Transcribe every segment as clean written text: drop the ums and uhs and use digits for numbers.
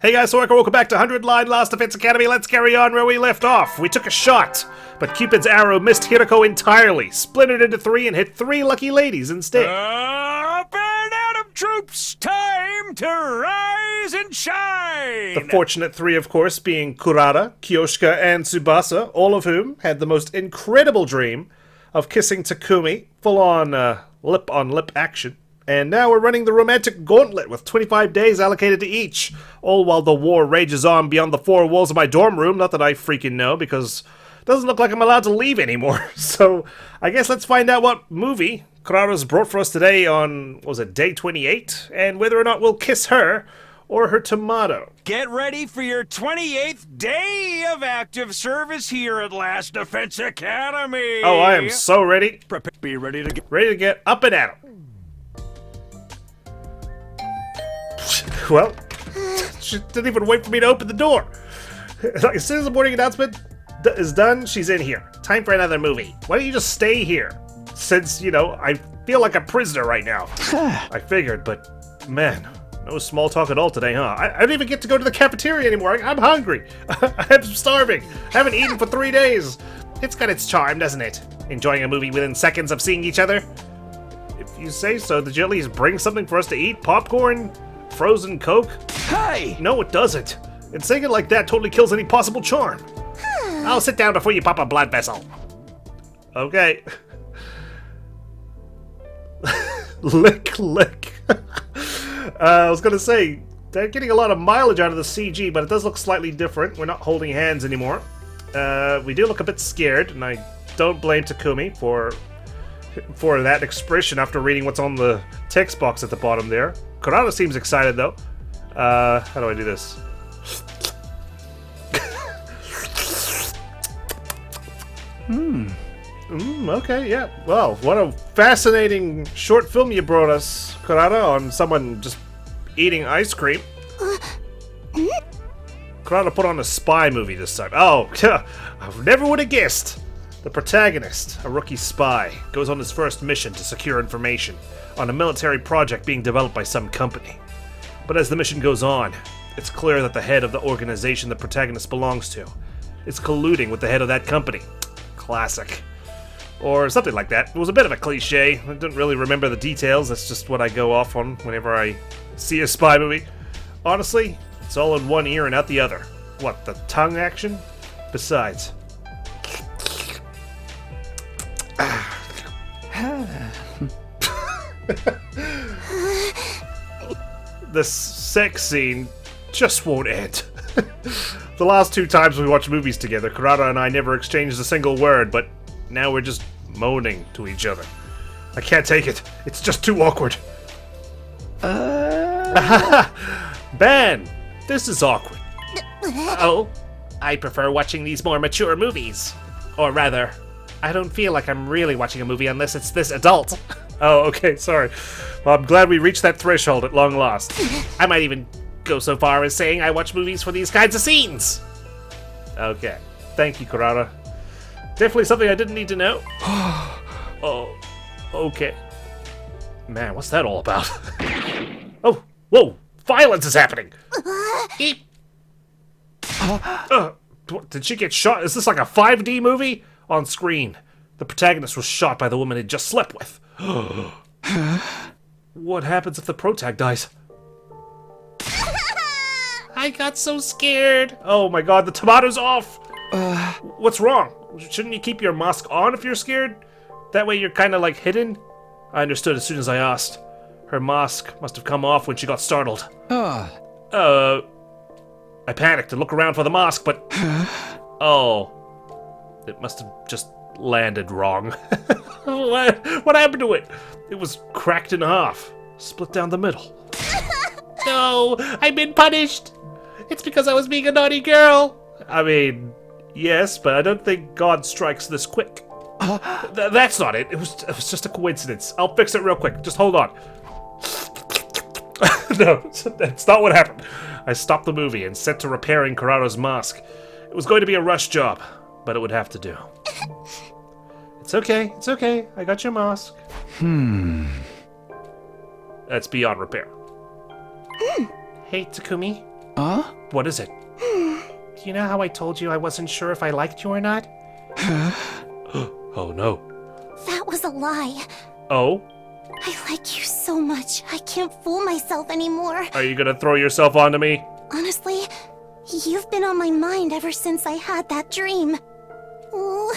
Hey guys, so welcome back to 100 Line Last Defense Academy. Let's carry on where we left off. We took a shot, but Cupid's arrow missed Hiroko entirely, splintered into three, and hit three lucky ladies instead. Up and Adam troops, time to rise and shine! The fortunate three, of course, being Kurata, Kyoshika, and Tsubasa, all of whom had the most incredible dream of kissing Takumi, full-on lip-on-lip action. And now we're running the romantic gauntlet with 25 days allocated to each, all while the war rages on beyond the four walls of my dorm room. Not that I freaking know, because it doesn't look like I'm allowed to leave anymore. So I guess let's find out what movie Kurata's brought for us today on, what was it, day 28? And whether or not we'll kiss her or her tomato. Get ready for your 28th day of active service here at Last Defense Academy! Oh, I am so ready. Be ready to get up and at 'em. Well, she didn't even wait for me to open the door. As soon as the morning announcement is done, she's in here. Time for another movie. Why don't you just stay here? Since, you know, I feel like a prisoner right now. I figured, but man, no small talk at all today, huh? I don't even get to go to the cafeteria anymore. I'm hungry. I'm starving. I haven't eaten for 3 days. It's got its charm, doesn't it? Enjoying a movie within seconds of seeing each other? If you say so, did you at least bring something for us to eat? Popcorn? Frozen Coke? Hey! No, it doesn't. And saying it like that totally kills any possible charm. I'll sit down before you pop a blood vessel. Okay. Lick. I was gonna say, they're getting a lot of mileage out of the CG, but it does look slightly different. We're not holding hands anymore. We do look a bit scared, and I don't blame Takumi for that expression after reading what's on the text box at the bottom there. Kurata seems excited, though. How do I do this? Okay, yeah. Well, what a fascinating short film you brought us, Kurata, on someone just eating ice cream. Kurata put on a spy movie this time. Oh, I never would have guessed. The protagonist, a rookie spy, goes on his first mission to secure information on a military project being developed by some company. But as the mission goes on, it's clear that the head of the organization the protagonist belongs to is colluding with the head of that company. Classic. Or something like that. It was a bit of a cliche. I don't really remember the details. That's just what I go off on whenever I see a spy movie. Honestly, it's all in one ear and out the other. What, the tongue action? Besides... This sex scene just won't end. The last two times we watched movies together, Kurata and I never exchanged a single word, but now we're just moaning to each other. I can't take it. It's just too awkward. Ben, this is awkward. Oh, I prefer watching these more mature movies. Or rather, I don't feel like I'm really watching a movie unless it's this adult. Oh, okay, sorry. Well, I'm glad we reached that threshold at long last. I might even go so far as saying I watch movies for these kinds of scenes. Okay. Thank you, Kurata. Definitely something I didn't need to know. Oh, okay. Man, what's that all about? Oh, whoa! Violence is happening! Did she get shot? Is this like a 5D movie? On screen, the protagonist was shot by the woman he'd just slept with. What happens if the protag dies? I got so scared. Oh my god, the tomato's off. What's wrong? Shouldn't you keep your mask on if you're scared? That way you're kind of like hidden? I understood as soon as I asked. Her mask must have come off when she got startled. I panicked and looked around for the mask, but... Oh. It must have just landed wrong. What happened to it? It was cracked in half. Split down the middle. No, I've been punished. It's because I was being a naughty girl. I mean, yes, but I don't think God strikes this quick. That's not it. It was just a coincidence. I'll fix it real quick. Just hold on. No, that's not what happened. I stopped the movie and set to repairing Kurata's mask. It was going to be a rush job, but it would have to do. It's okay. I got your mask. That's beyond repair. Hey, Takumi. Huh? What is it? Do you know how I told you I wasn't sure if I liked you or not? Oh no. That was a lie. Oh? I like you so much, I can't fool myself anymore. Are you gonna throw yourself onto me? Honestly, you've been on my mind ever since I had that dream. Oh,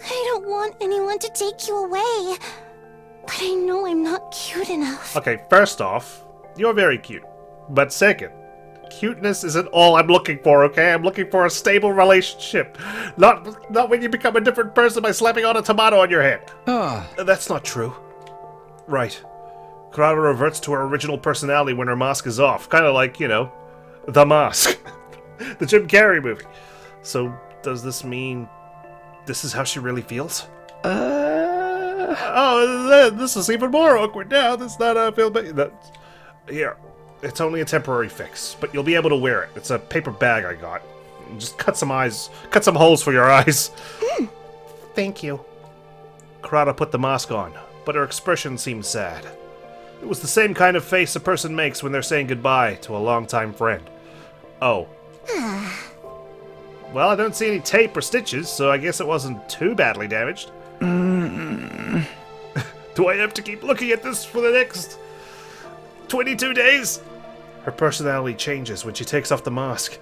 I don't want anyone to take you away. But I know I'm not cute enough. Okay, first off, you're very cute. But second, cuteness isn't all I'm looking for, okay? I'm looking for a stable relationship. Not when you become a different person by slapping on a tomato on your head. That's not true. Right. Kotaro reverts to her original personality when her mask is off. Kind of like, The Mask. The Jim Carrey movie. So, does this mean this is how she really feels? Oh, this is even more awkward now. That's not how I feel. Here, it's only a temporary fix, but you'll be able to wear it. It's a paper bag I got. Just cut some holes for your eyes. Thank you. Kotaro put the mask on, but her expression seemed sad. It was the same kind of face a person makes when they're saying goodbye to a longtime friend. Oh. Well, I don't see any tape or stitches, so I guess it wasn't too badly damaged. Do I have to keep looking at this for the next 22 days? Her personality changes when she takes off the mask,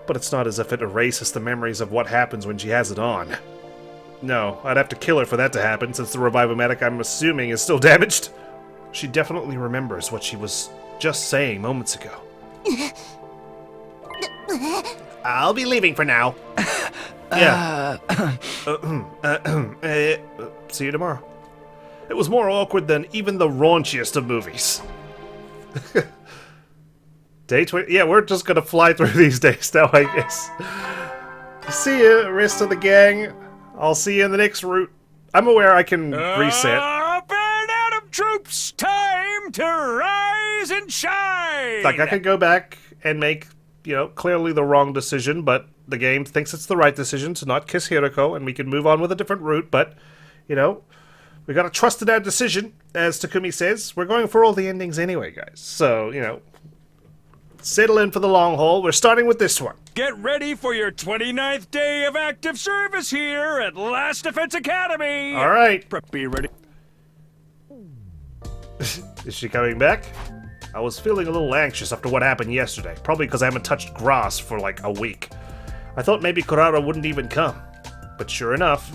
but it's not as if it erases the memories of what happens when she has it on. No, I'd have to kill her for that to happen, since the revivomatic I'm assuming is still damaged. She definitely remembers what she was just saying moments ago. I'll be leaving for now. Yeah. See you tomorrow. It was more awkward than even the raunchiest of movies. Day 20. Yeah, we're just gonna fly through these days now, I guess. See you, rest of the gang. I'll see you in the next route. I'm aware I can reset. Up and out of troops, time to rise and shine! Like, I could go back and make, clearly the wrong decision, but the game thinks it's the right decision to not kiss Hiroko, and we can move on with a different route, but, we gotta trust in our decision, as Takumi says. We're going for all the endings anyway, guys. So, settle in for the long haul. We're starting with this one. Get ready for your 29th day of active service here at Last Defense Academy! Alright. Be ready. Is she coming back? I was feeling a little anxious after what happened yesterday, probably because I haven't touched grass for like a week. I thought maybe Kotaro wouldn't even come, but sure enough...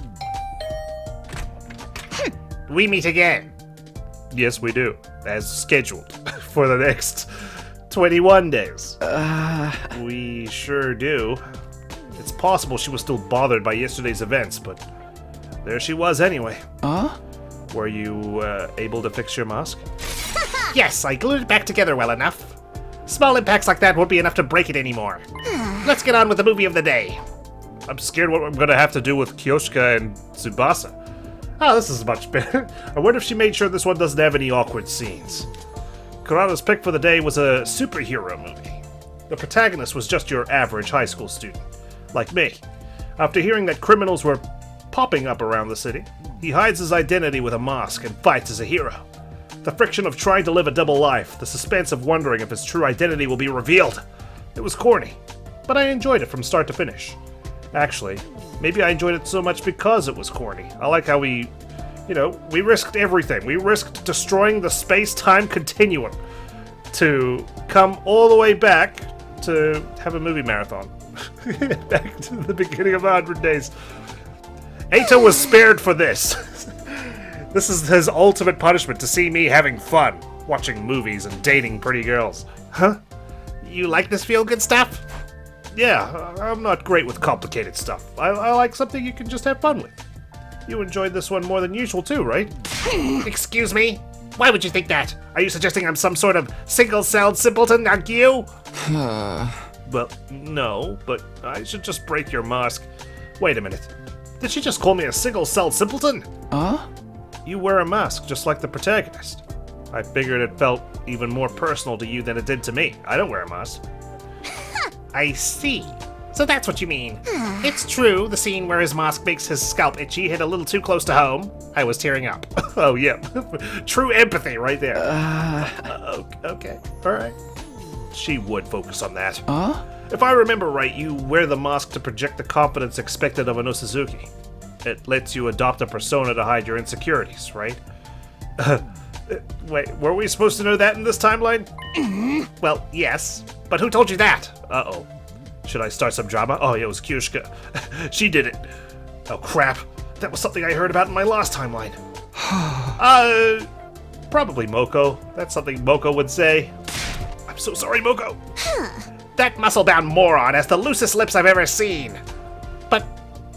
We meet again. Yes, we do, as scheduled, for the next 21 days. We sure do. It's possible she was still bothered by yesterday's events, but there she was anyway. Were you able to fix your mask? Yes, I glued it back together well enough. Small impacts like that won't be enough to break it anymore. Let's get on with the movie of the day. I'm scared what I'm gonna have to do with Kyoshika and Tsubasa. Oh, this is much better. I wonder if she made sure this one doesn't have any awkward scenes. Kara's pick for the day was a superhero movie. The protagonist was just your average high school student, like me. After hearing that criminals were popping up around the city, he hides his identity with a mask and fights as a hero. The friction of trying to live a double life, the suspense of wondering if his true identity will be revealed. It was corny, but I enjoyed it from start to finish. Actually, maybe I enjoyed it so much because it was corny. I like how we risked everything. We risked destroying the space-time continuum to come all the way back to have a movie marathon. Back to the beginning of 100 Days. Eito was spared for this. This is his ultimate punishment, to see me having fun, watching movies and dating pretty girls. Huh? You like this feel-good stuff? Yeah, I'm not great with complicated stuff. I like something you can just have fun with. You enjoyed this one more than usual too, right? Excuse me? Why would you think that? Are you suggesting I'm some sort of single-celled simpleton, aren't you? Well, no, but I should just break your mask. Wait a minute. Did she just call me a single-celled simpleton? You wear a mask just like the protagonist. I figured it felt even more personal to you than it did to me. I don't wear a mask. I see. So that's what you mean. It's true, the scene where his mask makes his scalp itchy hit a little too close to home. I was tearing up. Oh, yeah. True empathy right there. Okay. All right. she would focus on that. If I remember right, you wear the mask to project the confidence expected of an Osazuki. It lets you adopt a persona to hide your insecurities, right? Wait, were we supposed to know that in this timeline? Well, yes. But who told you that? Uh-oh. Should I start some drama? Oh, yeah, it was Kyushka. She did it. Oh, crap. That was something I heard about in my last timeline. Probably Moko. That's something Moko would say. I'm so sorry, Moko. That muscle-bound moron has the loosest lips I've ever seen. But,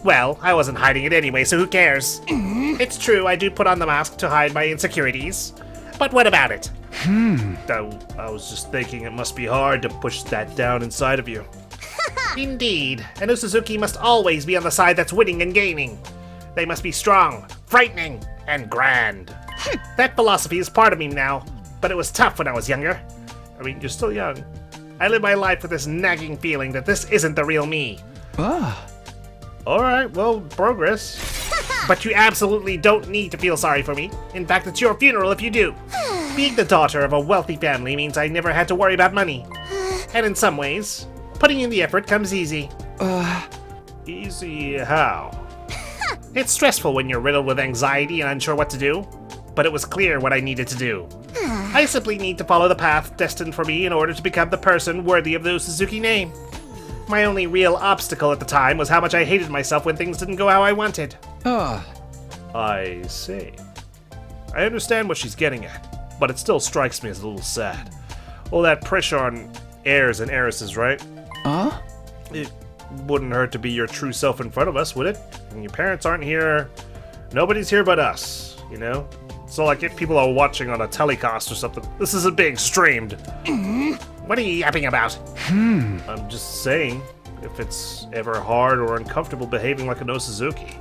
well, I wasn't hiding it anyway, so who cares? It's true, I do put on the mask to hide my insecurities. But what about it? I was just thinking it must be hard to push that down inside of you. Indeed, an Osazuki must always be on the side that's winning and gaining. They must be strong, frightening, and grand. That philosophy is part of me now, but it was tough when I was younger. I mean, you're still young. I live my life with this nagging feeling that this isn't the real me. Alright, well, progress. But you absolutely don't need to feel sorry for me. In fact, it's your funeral if you do. Being the daughter of a wealthy family means I never had to worry about money. And in some ways, putting in the effort comes easy. Easy how? It's stressful when you're riddled with anxiety and unsure what to do, but it was clear what I needed to do. I simply need to follow the path destined for me in order to become the person worthy of the Osazuki name. My only real obstacle at the time was how much I hated myself when things didn't go how I wanted. I see. I understand what she's getting at, but it still strikes me as a little sad. All that pressure on heirs and heiresses, right? It wouldn't hurt to be your true self in front of us, would it? And your parents aren't here. Nobody's here but us, you know? It's not like if people are watching on a telecast or something. This isn't being streamed. What are you yapping about? I'm just saying, if it's ever hard or uncomfortable behaving like an Osazuki,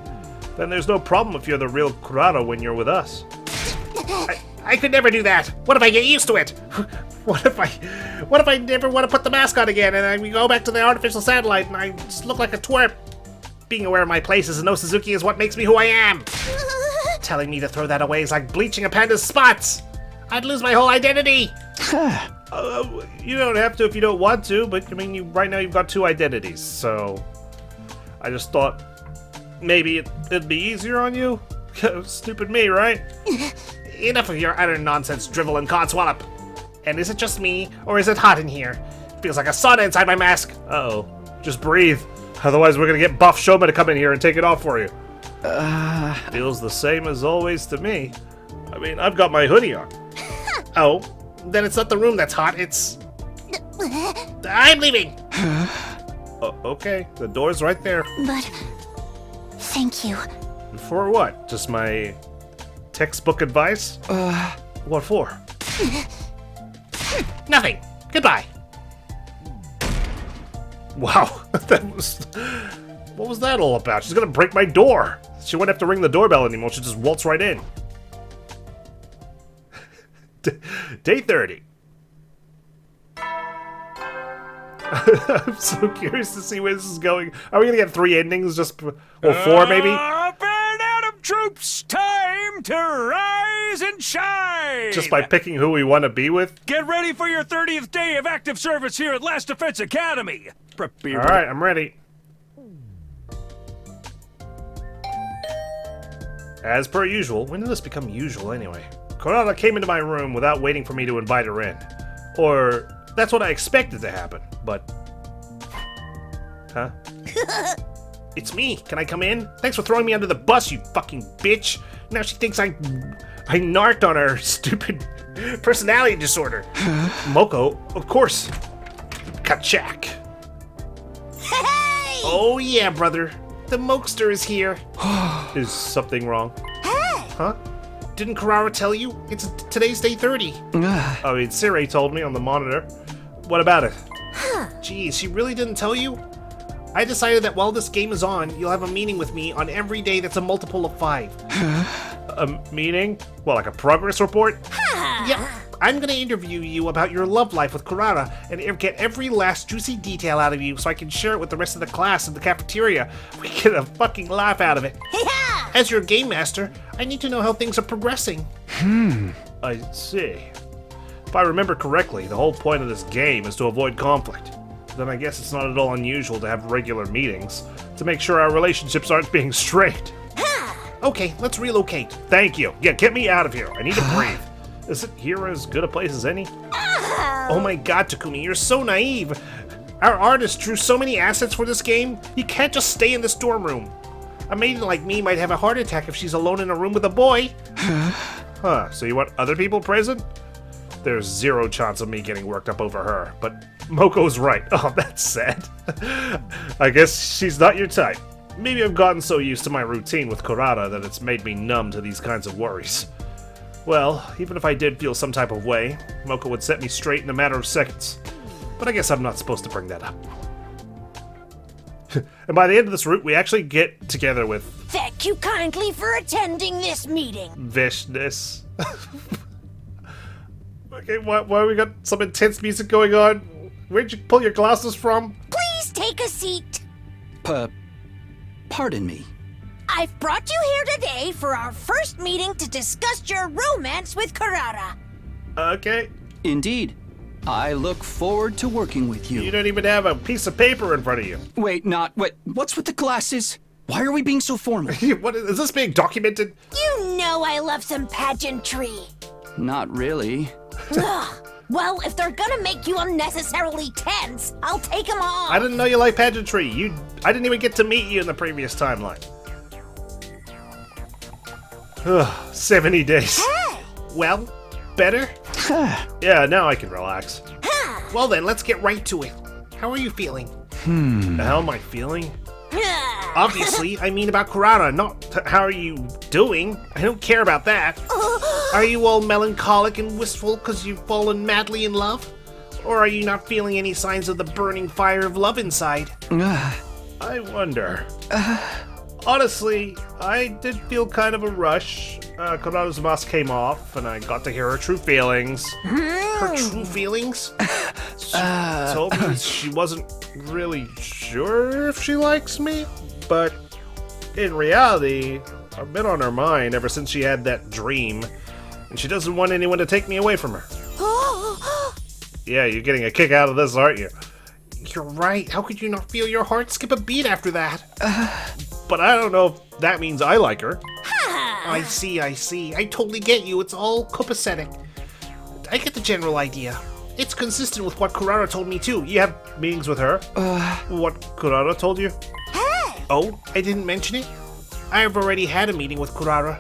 then there's no problem if you're the real Kurata when you're with us. I could never do that. What if I get used to it? What if I never want to put the mask on again and we go back to the artificial satellite and I just look like a twerp? Being aware of my place as an Osazuki is what makes me who I am. Telling me to throw that away is like bleaching a panda's spots. I'd lose my whole identity. You don't have to if you don't want to, but I mean, right now you've got two identities, so I just thought maybe it'd be easier on you. Stupid me, right? Enough of your utter nonsense, drivel and codswallop. And is it just me, or is it hot in here? It feels like a sauna inside my mask. Uh-oh. Just breathe. Otherwise we're gonna get Buff Shoma to come in here and take it off for you. Feels the same as always to me. I mean, I've got my hoodie on. Oh, then it's not the room that's hot, it's... I'm leaving! Okay, the door's right there. But... thank you. For what? Just my textbook advice? What for? Nothing. Goodbye. Wow, that was... What was that all about? She's gonna break my door. She won't have to ring the doorbell anymore. She'll just waltz right in. Day 30. I'm so curious to see where this is going. Are we gonna get 3 endings? Or 4 maybe? Up and Adam troops, time to rise and shine! Just by picking who we want to be with? Get ready for your 30th day of active service here at Last Defense Academy! Alright, I'm ready. As per usual, when did this become usual anyway? Kurata came into my room without waiting for me to invite her in. Or, that's what I expected to happen, but... Huh? It's me, can I come in? Thanks for throwing me under the bus, you fucking bitch! Now she thinks I narked on her stupid personality disorder. Moko, of course. Kachak. Hey! Oh yeah, brother. The Mokester is here. Is something wrong? Hey! Huh? Didn't Karara tell you? Today's day 30. I mean, Sirei told me on the monitor. What about it? Geez, she really didn't tell you? I decided that while this game is on, you'll have a meeting with me on every day that's a multiple of 5. A meeting? Well, like a progress report? Yep. I'm gonna interview you about your love life with Kurata and get every last juicy detail out of you so I can share it with the rest of the class in the cafeteria. We get a fucking laugh out of it. Yeah! As your game master, I need to know how things are progressing. I see. If I remember correctly, the whole point of this game is to avoid conflict. Then I guess it's not at all unusual to have regular meetings to make sure our relationships aren't being strained. Okay, let's relocate. Thank you. Yeah, get me out of here. I need to breathe. Isn't here as good a place as any? Oh my god, Takumi, you're so naive. Our artist drew so many assets for this game, you can't just stay in this dorm room. A maiden like me might have a heart attack if she's alone in a room with a boy. Huh, so you want other people present? There's zero chance of me getting worked up over her, but Moko's right. Oh, that's sad. I guess she's not your type. Maybe I've gotten so used to my routine with Kurata that it's made me numb to these kinds of worries. Well, even if I did feel some type of way, Moko would set me straight in a matter of seconds. But I guess I'm not supposed to bring that up. And by the end of this route, we actually get together with... Thank you kindly for attending this meeting. Vishness. Okay, why we got some intense music going on? Where'd you pull your glasses from? Please take a seat. Pardon me. I've brought you here today for our first meeting to discuss your romance with Kurata. Okay. Indeed. I look forward to working with you. You don't even have a piece of paper in front of you. Wait, what's with the glasses? Why are we being so formal? What is this being documented? You know I love some pageantry. Not really. Ugh. Well, if they're gonna make you unnecessarily tense, I'll take them off. I didn't know you like pageantry. I didn't even get to meet you in the previous timeline. 70 days. Hey! Well, better? Yeah, now I can relax. Well then, let's get right to it. How are you feeling? How am I feeling? Obviously, I mean about Kurata, not how are you doing. I don't care about that. Are you all melancholic and wistful because you've fallen madly in love? Or are you not feeling any signs of the burning fire of love inside? I wonder. Honestly, I did feel kind of a rush. Kurata's mask came off, and I got to hear her true feelings. Her true feelings? She told me she wasn't really sure if she likes me, but in reality, I've been on her mind ever since she had that dream, and she doesn't want anyone to take me away from her. Yeah, you're getting a kick out of this, aren't you? You're right. How could you not feel your heart skip a beat after that? But I don't know if that means I like her. I see. I totally get you. It's all copacetic. I get the general idea. It's consistent with what Kurata told me too. You have meetings with her. What Kurata told you? Hey! Oh, I didn't mention it? I've already had a meeting with Kurata.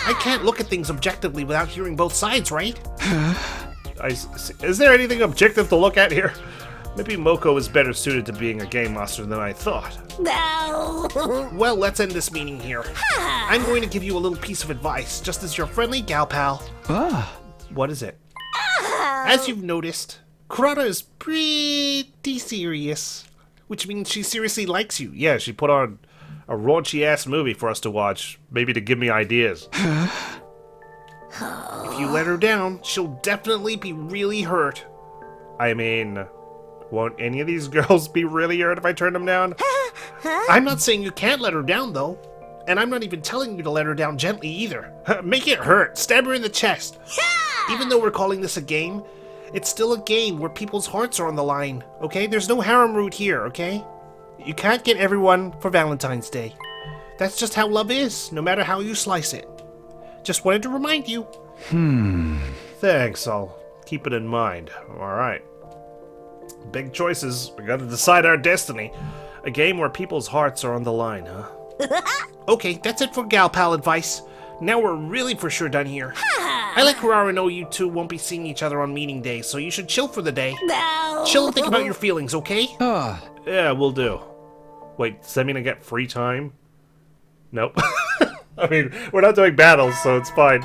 I can't look at things objectively without hearing both sides, right? Is there anything objective to look at here? Maybe Moko is better suited to being a game master than I thought. No. Well, let's end this meeting here. I'm going to give you a little piece of advice, just as your friendly gal pal. What is it? As you've noticed, Kurata is pretty serious, which means she seriously likes you. Yeah, she put on a raunchy-ass movie for us to watch, maybe to give me ideas. If you let her down, she'll definitely be really hurt. I mean, won't any of these girls be really hurt if I turn them down? I'm not saying you can't let her down, though. And I'm not even telling you to let her down gently, either. Make it hurt. Stab her in the chest. Even though we're calling this a game, it's still a game where people's hearts are on the line, okay? There's no harem route here, okay? You can't get everyone for Valentine's Day. That's just how love is, no matter how you slice it. Just wanted to remind you. Thanks, I'll keep it in mind. Alright. Big choices. We gotta decide our destiny. A game where people's hearts are on the line, huh? Okay, that's it for gal pal advice. Now we're really for sure done here. I let Kurara know you two won't be seeing each other on meeting day, so you should chill for the day. No. Chill and think about your feelings, okay? Yeah, we'll do. Wait, does that mean I get free time? Nope. I mean, we're not doing battles, so it's fine.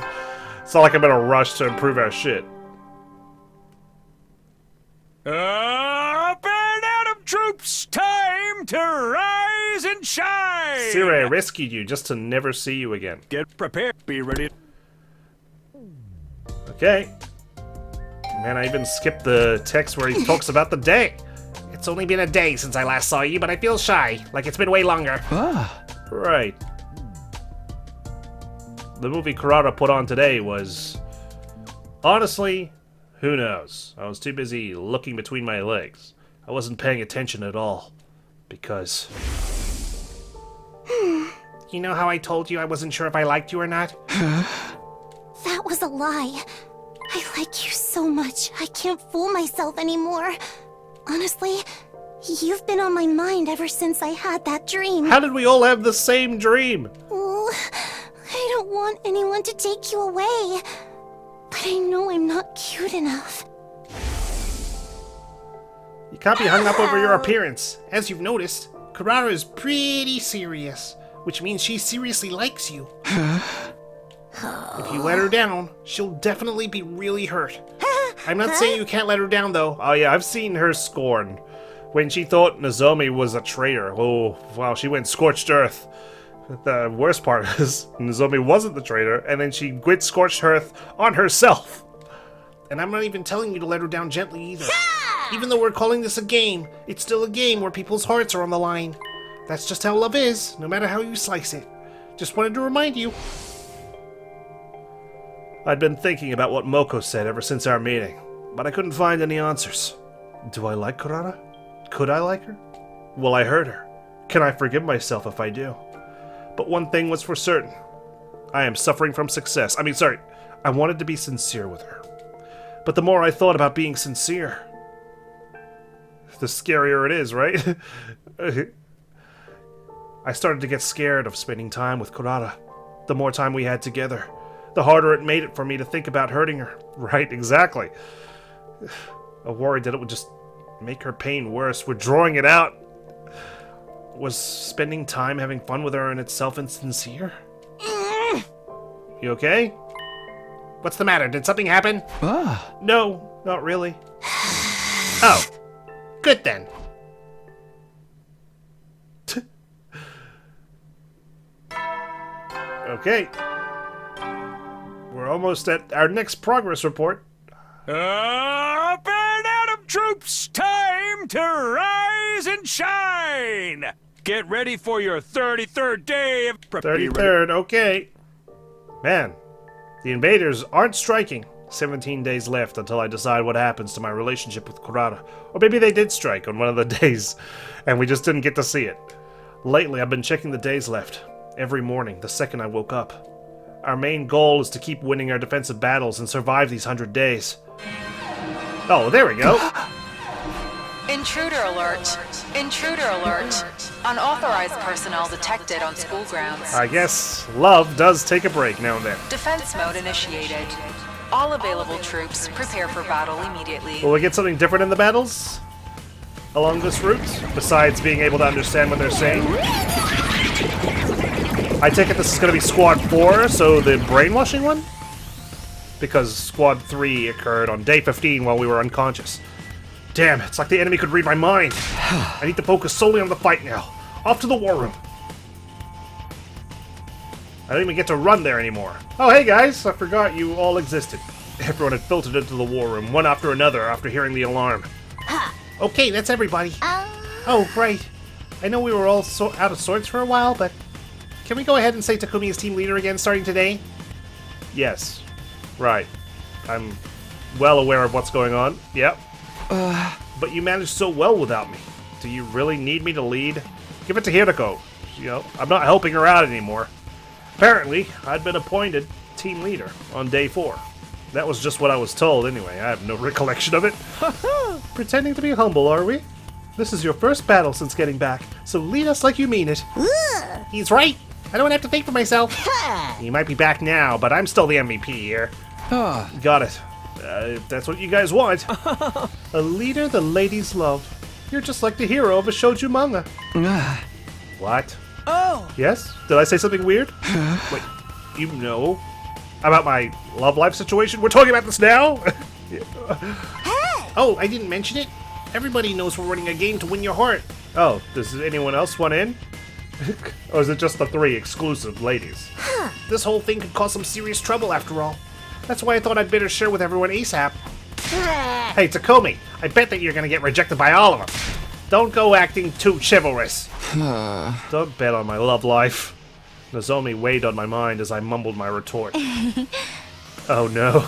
It's not like I'm in a rush to improve our shit. Up and Adam troops, time to rise and shine! Sirei, I rescued you just to never see you again. Get prepared, be ready. Okay. Man, I even skipped the text where he talks about the day. It's only been a day since I last saw you, but I feel shy, like it's been way longer. Right. The movie Kurata put on today was... Honestly, Who knows? I was too busy looking between my legs. I wasn't paying attention at all. Because... You know how I told you I wasn't sure if I liked you or not? That was a lie. I like you so much, I can't fool myself anymore. Honestly, you've been on my mind ever since I had that dream. How did we all have the same dream? Oh, I don't want anyone to take you away. But I know I'm not cute enough. You can't be hung up over your appearance. As you've noticed, Kotaro is pretty serious, which means she seriously likes you. If you let her down, she'll definitely be really hurt. I'm not saying you can't let her down, though. Oh yeah, I've seen her scorn. When she thought Nozomi was a traitor. Oh, wow, she went scorched earth. The worst part is, Nozomi wasn't the traitor, and then she quit scorched earth on herself. And I'm not even telling you to let her down gently either. Even though we're calling this a game, it's still a game where people's hearts are on the line. That's just how love is, no matter how you slice it. Just wanted to remind you. I'd been thinking about what Moko said ever since our meeting, but I couldn't find any answers. Do I like Kotaro? Could I like her? Will I hurt her? Can I forgive myself if I do? But one thing was for certain. I am suffering from success. I wanted to be sincere with her. But the more I thought about being sincere, the scarier it is, right? I started to get scared of spending time with Kotaro. The more time we had together, the harder it made it for me to think about hurting her. Right, exactly. I worried that it would just make her pain worse. Withdrawing it out. Was spending time having fun with her in itself insincere? You okay? What's the matter? Did something happen? No, not really. Oh, good then. Okay. We're almost at our next progress report. Up and at 'em, troops! Time to rise and shine! Get ready for your 33rd day of... 33rd, okay. Man, the invaders aren't striking. 17 days left until I decide what happens to my relationship with Kotaro. Or maybe they did strike on one of the days, and we just didn't get to see it. Lately, I've been checking the days left. Every morning, the second I woke up. Our main goal is to keep winning our defensive battles and survive these 100 days. Oh, there we go. Intruder alert. Intruder alert. Unauthorized personnel detected on school grounds. I guess love does take a break now and then. Defense mode initiated. All available troops prepare for battle immediately. Will we get something different in the battles along this route, besides being able to understand what they're saying? I take it this is going to be Squad 4, so the brainwashing one? Because Squad 3 occurred on day 15 while we were unconscious. Damn, it's like the enemy could read my mind. I need to focus solely on the fight now. Off to the war room. I don't even get to run there anymore. Oh, hey guys, I forgot you all existed. Everyone had filtered into the war room, one after another, after hearing the alarm. Okay, that's everybody. Oh, right. I know we were all out of sorts for a while, but... Can we go ahead and say Takumi is team leader again starting today? Yes. Right. I'm well aware of what's going on. Yep. But you managed so well without me. Do you really need me to lead? Give it to Hiroko. You know, I'm not helping her out anymore. Apparently, I'd been appointed team leader on day 4. That was just what I was told anyway. I have no recollection of it. Pretending to be humble, are we? This is your first battle since getting back, so lead us like you mean it. He's right. I don't have to think for myself. You might be back now, but I'm still the MVP here. Got it. If that's what you guys want. A leader the ladies love. You're just like the hero of a shoujo manga. What? Oh! Yes? Did I say something weird? Wait, you know about my love life situation? We're talking about this now? Oh, I didn't mention it? Everybody knows we're running a game to win your heart. Oh, does anyone else want in? Or is it just the 3 exclusive ladies? This whole thing could cause some serious trouble after all. That's why I thought I'd better share with everyone ASAP. Hey, Takumi, I bet that you're gonna get rejected by all of them. Don't go acting too chivalrous. Don't bet on my love life. Nozomi weighed on my mind as I mumbled my retort. Oh no.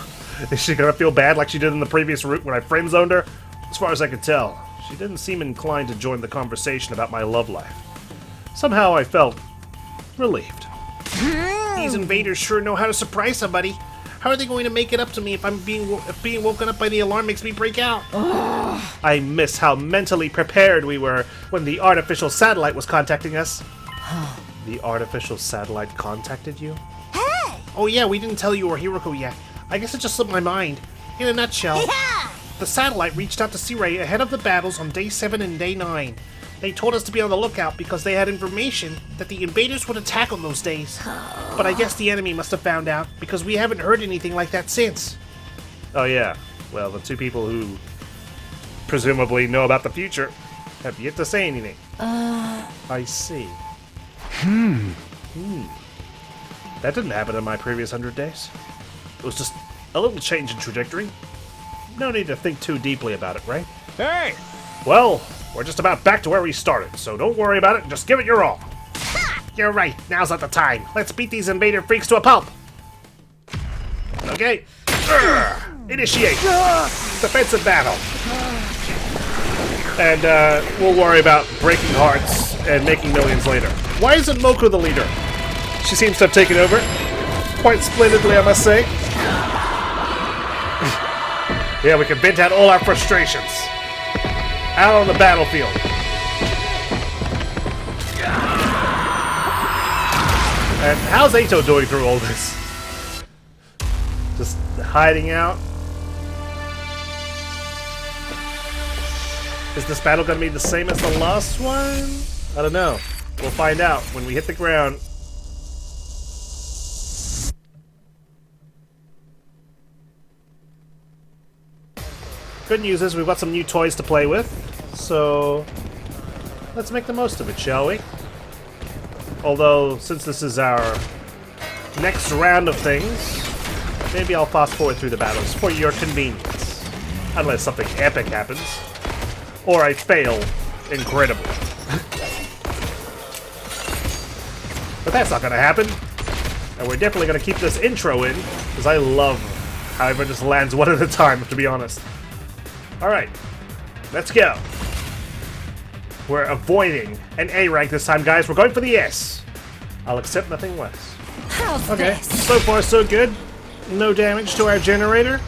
Is she gonna feel bad like she did in the previous route when I friend zoned her? As far as I could tell, she didn't seem inclined to join the conversation about my love life. Somehow I felt relieved. These invaders sure know how to surprise somebody. How are they going to make it up to me if being woken up by the alarm makes me break out? I miss how mentally prepared we were when the artificial satellite was contacting us. The artificial satellite contacted you? Hey! Oh yeah, we didn't tell you or Hiroko yet. I guess it just slipped my mind. In a nutshell, Yeah! the satellite reached out to Sirei ahead of the battles on Day 7 and Day 9. They told us to be on the lookout because they had information that the invaders would attack on those days. But I guess the enemy must have found out because we haven't heard anything like that since. Oh yeah, well the two people who presumably know about the future have yet to say anything. I see. That didn't happen in my previous 100 days. It was just a little change in trajectory. No need to think too deeply about it, right? Hey! Well, we're just about back to where we started, so don't worry about it and just give it your all. You're right, now's not the time. Let's beat these invader freaks to a pulp. Okay. Initiate. Defensive battle. And we'll worry about breaking hearts and making millions later. Why isn't Moko the leader? She seems to have taken over quite splendidly, I must say. Yeah, we can vent out all our frustrations. Out on the battlefield. And how's Ato doing through all this? Just hiding out? Is this battle going to be the same as the last one? I don't know. We'll find out when we hit the ground. Good news is we've got some new toys to play with, so let's make the most of it, shall we? Although, since this is our next round of things, maybe I'll fast forward through the battles for your convenience. Unless something epic happens. Or I fail incredibly. But that's not gonna happen. And we're definitely gonna keep this intro in, because I love how everyone just lands one at a time, to be honest. Alright, let's go. We're avoiding an A rank this time, guys. We're going for the S. I'll accept nothing less. How's Okay, this? so far so good. No damage to our generator.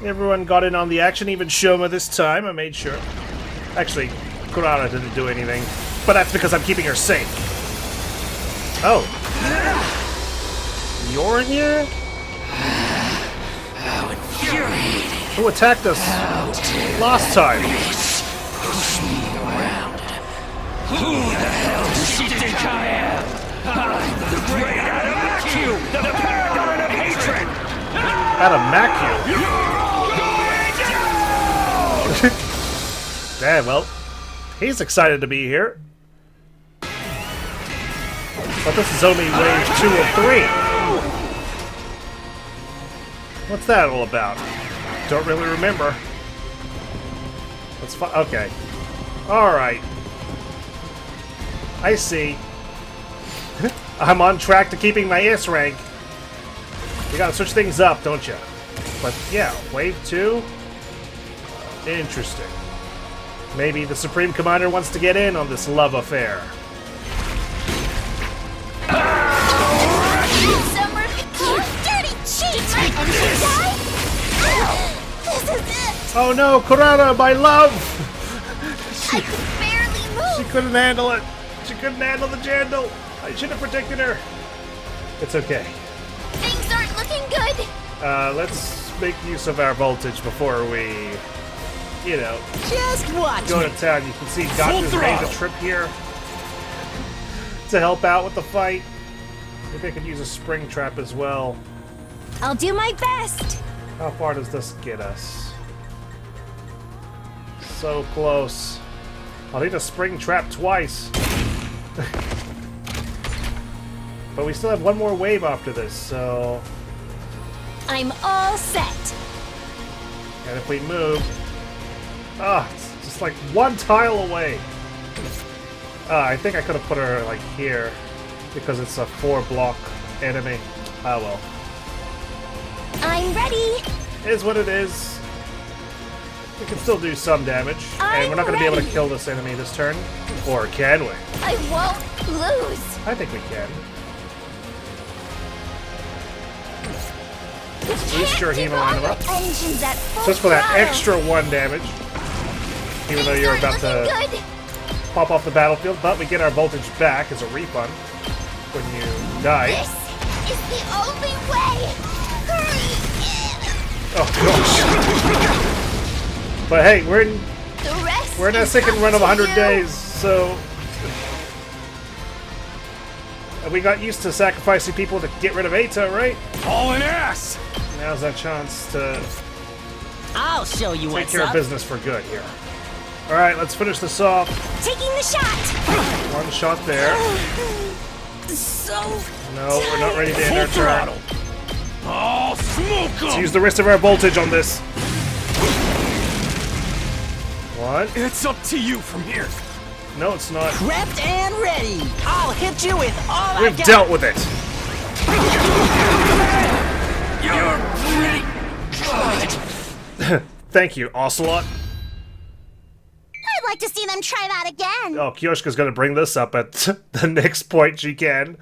Everyone got in on the action, even Shoma this time, I made sure. Actually, Kurara didn't do anything, but that's because I'm keeping her safe. Oh. You're here? How infuriating. Who attacked us last time? Push me around. Who the hell does she think I am? I'm the great Adamakyu, the paragon of hatred. Adamakyu. Damn, well, he's excited to be here. But this is only wave 2 of 3. What's that all about? Don't really remember. Let's okay. Alright. I see. I'm on track to keeping my S rank. You gotta switch things up, don't you? But yeah, wave 2? Interesting. Maybe the Supreme Commander wants to get in on this love affair. Summer, you dirty cheat! And she died? This is it! Oh no, Kurara, my love! I could barely move! She couldn't handle it. She couldn't handle the jandal. I should have protected her. It's okay. Things aren't looking good! Let's make use of our voltage before we, you know, Just watch go me. to town. You can see Gotcha's made the trip here to help out with the fight. Maybe I could use a spring trap as well. I'll do my best! How far does this get us? So close. I'll need a spring trap twice. But we still have one more wave after this, so... I'm all set! And if we move... Ah, it's just like one tile away. I think I could have put her like here, because it's a 4-block enemy. Ah well. I'm ready! is what it is. We can still do some damage, and we're not going to be able to kill this enemy this turn. Or can we? I won't lose. I think we can. Boost your hemoline up. Engines at full Just for that throttle. extra 1 damage. Even though you're about to Good. pop off the battlefield, but we get our voltage back as a refund when you die. This is the only way. Oh gosh. But hey, we're in The rest a is second up run of to 100 you. days, so we got used to sacrificing people to get rid of Eita, right? Hauling ass! Now's our chance to I'll show you take what's care of up. business for good here. All right, let's finish this off. Taking the shot. 1 shot there. So No, we're not ready to end our turn. Oh, smoke 'em! Let's use the rest of our voltage on this. 1. It's up to you from here. No, it's not. Prepped and ready. I'll hit you with all We've I got. dealt with it. You're pretty good. Thank you, Ocelot. I'd like to see them try that again. Oh, Kyoshika's gonna bring this up at the next point she can.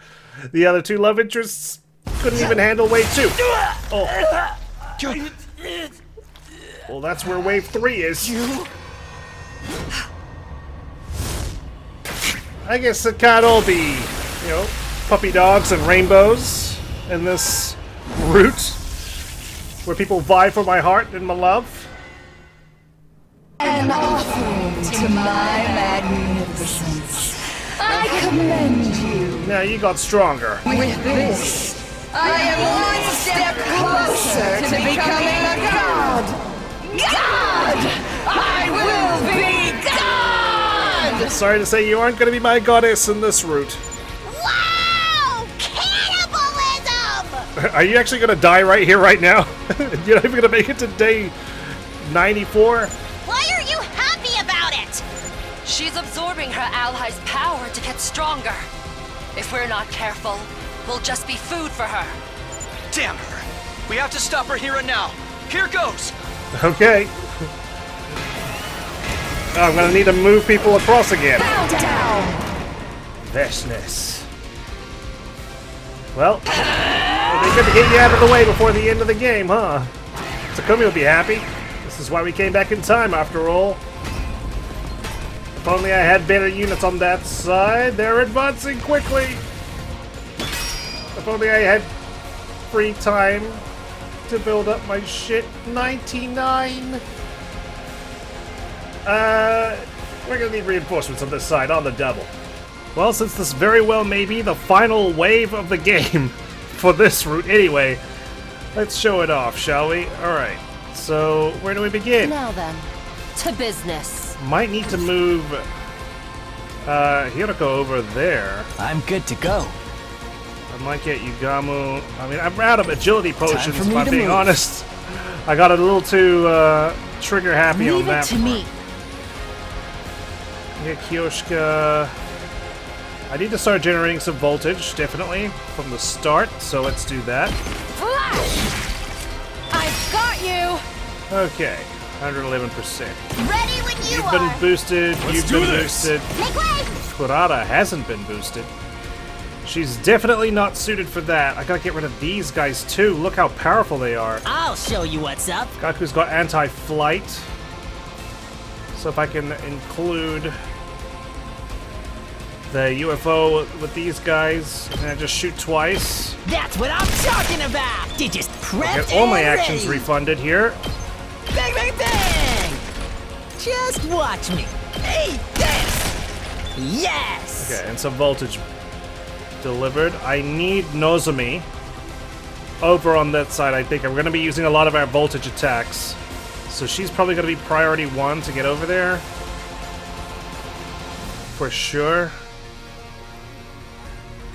The other 2 love interests couldn't even handle wave 2. Oh. Well, that's where wave 3 is. I guess it can't all be, you know, puppy dogs and rainbows in this route where people vie for my heart and my love. An offering to my magnificence. I commend you. Now you got stronger. With this, I am one step closer to becoming a god. God! I will be God! Sorry to say you aren't going to be my goddess in this route. Wow! Cannibalism! Are you actually going to die right here, right now? You're not even going to make it to day 94? Why are you happy about it? She's absorbing her allies' power to get stronger. If we're not careful, we'll just be food for her. Damn her! We have to stop her here and now. Here goes! Okay. I'm going to need to move people across again. Vastness. Well, it'll be good to get you out of the way before the end of the game, huh? Takumi will be happy. This is why we came back in time, after all. If only I had better units on that side. They're advancing quickly. If only I had free time to build up my shit. 99. We're gonna need reinforcements on this side, on the double. Well, since this very well may be the final wave of the game for this route anyway, let's show it off, shall we? Alright, so where do we begin? Now then, to business. Might need to move Hiroko over there. I'm good to go. I might get Yugamu. I mean, I'm out of agility potions, for me if I'm to being move. honest. I got a little too trigger happy on Leave that it to front. me. Get Kyoshika. I need to start generating some voltage, definitely, from the start, so let's do that. Flash! I've got you! Okay, 111%. Ready when you You've are. been boosted, you've do been this. boosted. Make way! Kurata hasn't been boosted. She's definitely not suited for that. I gotta get rid of these guys too. Look how powerful they are. I'll show you what's up. Gaku's got anti-flight. So if I can include the UFO with these guys, and I just shoot twice. That's what I'm talking about. You just prepped Get all my and actions ready. refunded here. Bang, bang, bang! Just watch me. Eat this! Yes! Okay, and some voltage delivered. I need Nozomi over on that side, I think. I'm going to be using a lot of our voltage attacks. So she's probably going to be priority 1 to get over there. For sure.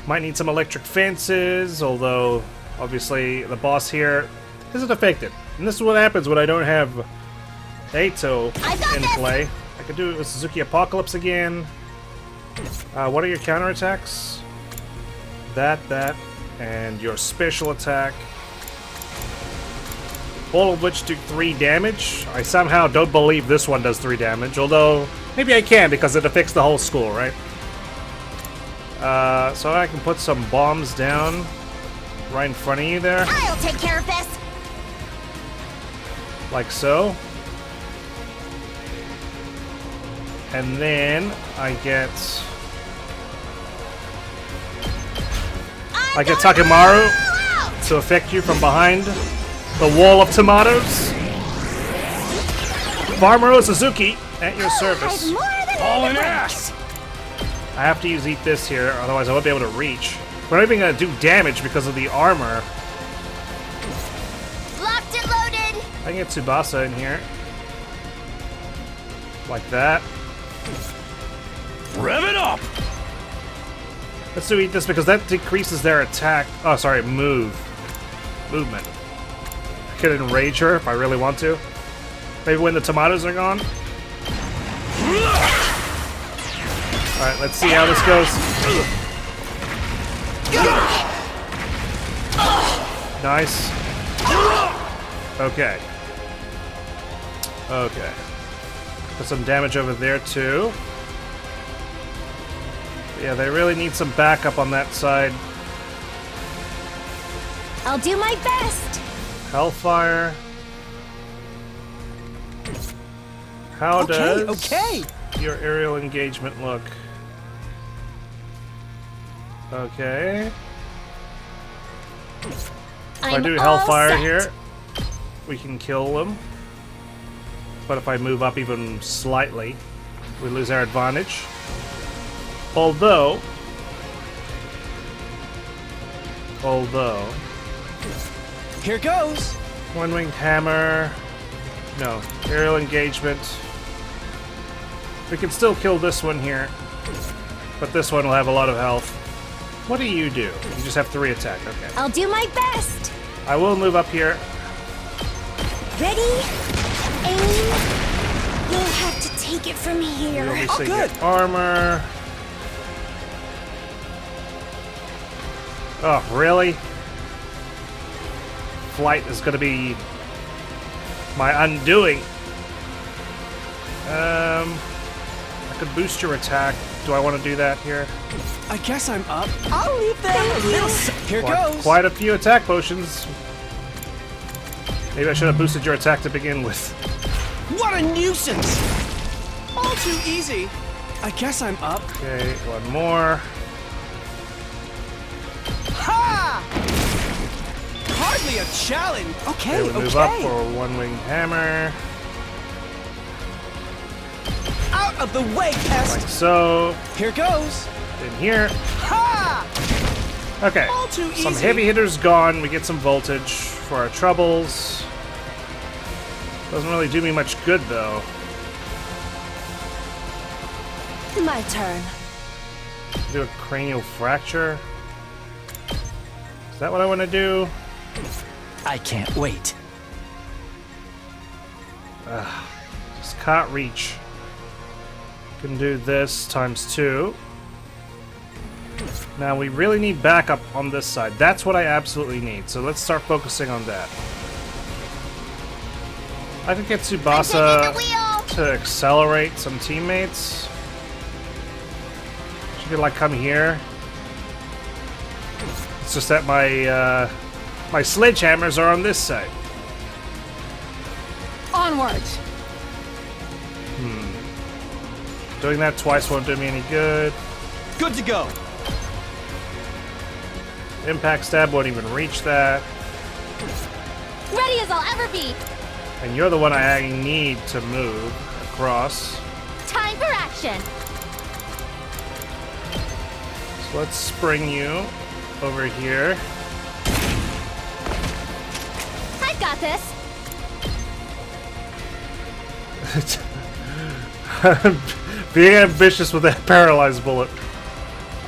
Might need some electric fences, although obviously the boss here isn't affected. And this is what happens when I don't have Eito I got in this. play. I could do it with Suzuki Apocalypse again. What are your counterattacks? That, and your special attack. all of which do 3 damage. I somehow don't believe this one does 3 damage, although maybe I can because it affects the whole school, right? So I can put some bombs down right in front of you there, I'll take care of this. like so. And then I get Takemaru to affect you from behind the wall of tomatoes. Farmer Suzuki at your service. All in ass! I have to eat this here, otherwise I won't be able to reach. We're not even gonna do damage because of the armor. Locked and loaded. I can get Tsubasa in here. Like that. Rev it up! Let's do eat this because that decreases their attack. Oh, sorry, movement. I could enrage her if I really want to. Maybe when the tomatoes are gone. Alright, let's see how this goes. Nice. Okay. Okay. Put some damage over there too. Yeah, they really need some backup on that side. I'll do my best. Hellfire. How does your aerial engagement look? Okay. If I do Hellfire here, we can kill them. But if I move up even slightly, we lose our advantage. Although, Here goes. one-winged hammer, no, aerial engagement. We can still kill this one here, but this one will have a lot of health. What do? You just have 3 attack, okay. I'll do my best. I will move up here. Ready? Aim. You'll have to take it from You here. obviously get armor. Oh, really? Flight is going to be my undoing. I could boost your attack. Do I want to do that here? I guess I'm up. I'll leave them a little. Here goes. Quite a few attack potions. Maybe I should have boosted your attack to begin with. What a nuisance! All too easy. I guess I'm up. Okay, one more. Ha! Hardly a challenge. Okay, Okay, we move up for a one-winged hammer. Out of the way, pest. Like so. Here goes. In here. Ha! Okay. All too Some easy. heavy hitters gone. We get some voltage for our troubles. Doesn't really do me much good, though. My turn. Do a cranial fracture. Is that what I want to do? I can't wait. Just can't reach. Can do this times 2. Now we really need backup on this side. That's what I absolutely need. So let's start focusing on that. I could get Tsubasa to accelerate some teammates. She could like come here. It's just that my my sledgehammers are on this side. Onward. Doing that twice won't do me any good. Good to go. Impact stab won't even reach that. Ready as I'll ever be. And you're the one I need to move across. Time for action. So let's spring you over here. I've got this. Being ambitious with that paralyzed bullet.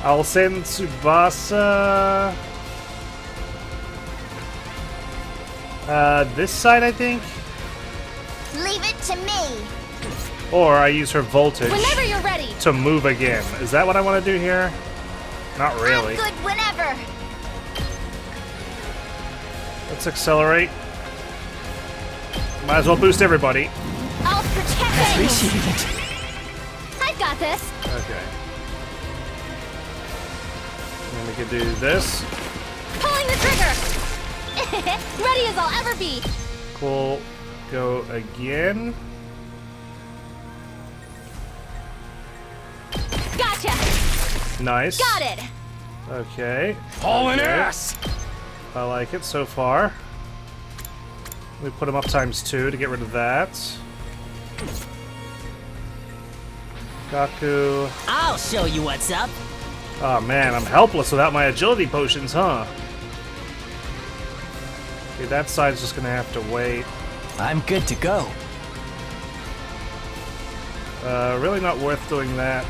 I'll send Tsubasa. This side, I think. Leave it to me. Or I use her voltage Whenever you're ready. to move again. Is that what I want to do here? Not really. I'm good whenever. Let's accelerate. Might as well boost everybody. I'll protect it. Appreciate it. I've got this. Okay. And then we can do this. Pulling the trigger. Ready as I'll ever be. Cool. Go again. Gotcha. Nice. Got it. Okay. Hauling Okay. ass! I like it so far. We put them up ×2 to get rid of that. Gaku. I'll show you what's up. Oh man, I'm helpless without my agility potions, huh? Okay, that side's just gonna have to wait. I'm good to go. Really not worth doing that.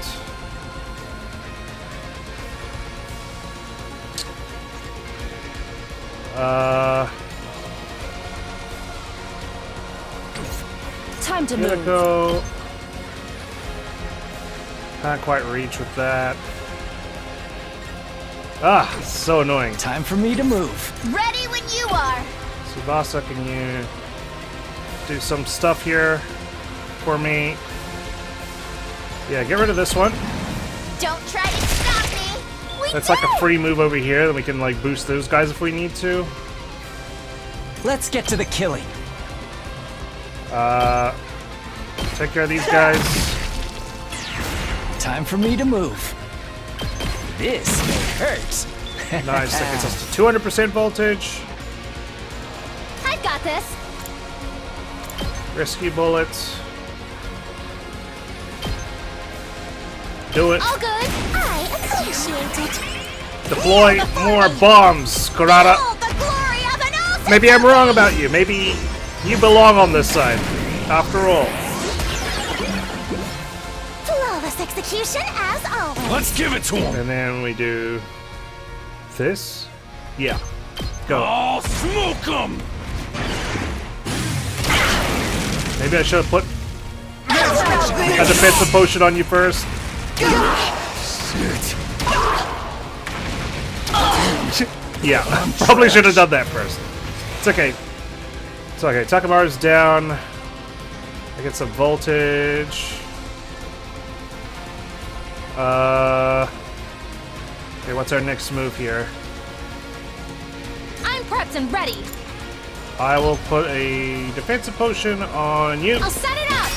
Time to Gonna move. go. Can't quite reach with that. Ah, so annoying. Time for me to move. Ready when you are. Tsubasa, can you do some stuff here for me? Yeah, get rid of this one. Don't try to stop me. We That's did like a it! free move over here. Then we can like boost those guys if we need to. Let's get to the killing. Take care of these guys. Time for me to move. This hurts. Nice. That gets us to 200% voltage. I've got this. Rescue bullets. Do it. All good. I appreciate it. Deploy more bombs, Kurata. Oh, the glory of an awesome Maybe I'm wrong about you. Maybe you belong on this side. After all. Flawless execution as always. Let's give it to him! And then we do this. Yeah. Go. I'll smoke him! Maybe I should have put a defensive potion on you first. Yeah, probably should have done that first. It's okay. It's okay. Takamaru's down. I get some voltage. Okay, what's our next move here? I'm prepped and ready. I will put a defensive potion on you. I'll set it up.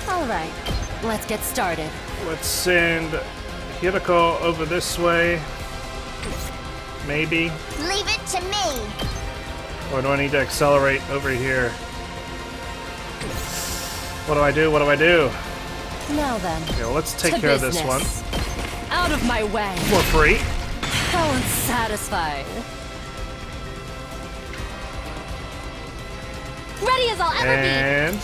All right. Let's get started. Let's send Hiroko over this way. Maybe. Leave it to me. Or do I need to accelerate over here? What do I do? What do I do? Now then. Okay, well, let's take to care of this one. business. Out of my way. For free. How unsatisfying. Ready as I'll ever be. And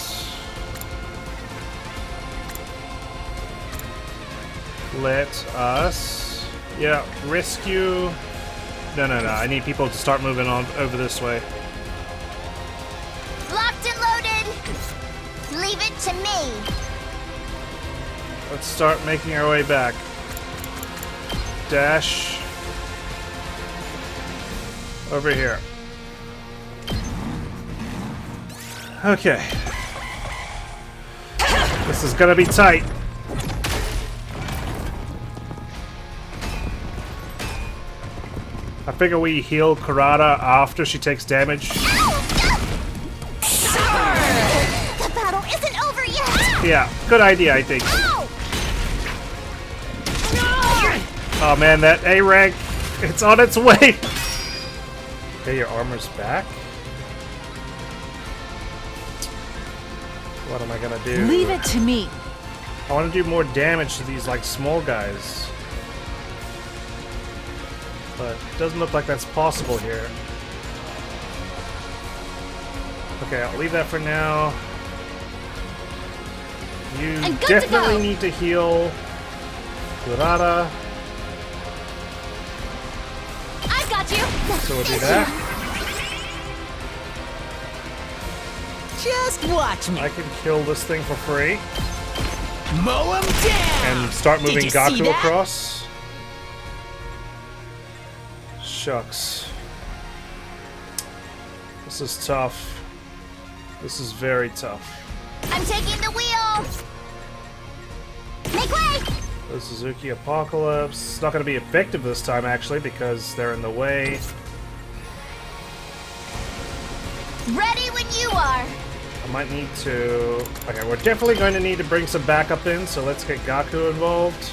let us, rescue. No. I need people to start moving on over this way. Locked and loaded. Leave it to me. Let's start making our way back. Dash over here. Okay. This is gonna be tight. I figure we heal Kurata after she takes damage. The battle isn't over yet. Yeah, good idea, I think. Ow! Oh man, that A rank, it's on its way. Okay, your armor's back. What am I gonna do? Leave it to me. I want to do more damage to these like small guys. But it doesn't look like that's possible here. Okay, I'll leave that for now. You I'm good to definitely go. need to heal Kurata. I've got you. So we'll do that. Just watch me. I can kill this thing for free. Mow him down! And start Did moving you see Gaku that? across. Shucks. This This is tough. This is very tough. I'm taking the wheel! Make way! The Suzuki Apocalypse. It's not going to be effective this time, actually, because they're in the way. Ready when you are! I might need to... Okay, we're definitely going to need to bring some backup in, so let's get Gaku involved.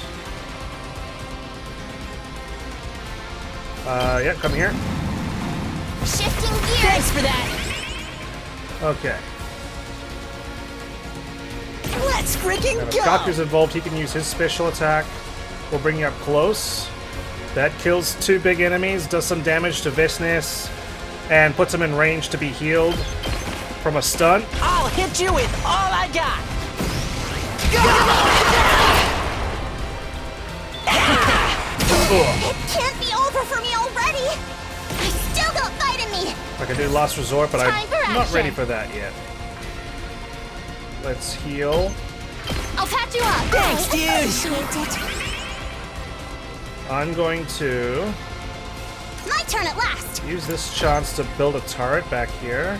Yeah, come here. Shifting gears! Thanks for that. Okay. Let's freaking And if go. Gaku's involved, he can use his special attack. We'll bring you up close. That kills 2 big enemies, does some damage to Vesnes, and puts him in range to be healed from a stun. I'll hit you with all I got. It can't be over for me already! I still got vitamin! I can do Last Resort, but Time for I'm not ready action. for that yet. Let's heal. I'll patch you up! Thanks, dude. Appreciate it. I'm going to My turn at last! use this chance to build a turret back here.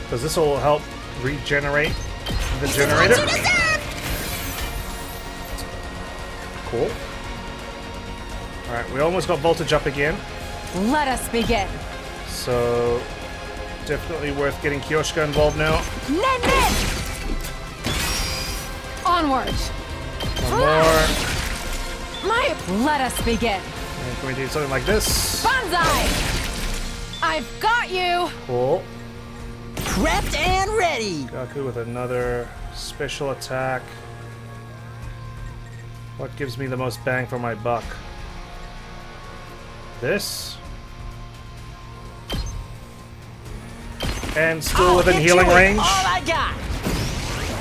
Because this will help regenerate the generator. What you deserve! Cool. Alright, we almost got voltage up again. Let us begin. So, definitely worth getting Kyoshika involved now. Nen! Onward. One more. Let us begin. And can we do something like this? Banzai! I've got you. Cool. Prepped and ready. Gaku with another special attack. What gives me the most bang for my buck? This? And still I'll within hit healing you with range all I got.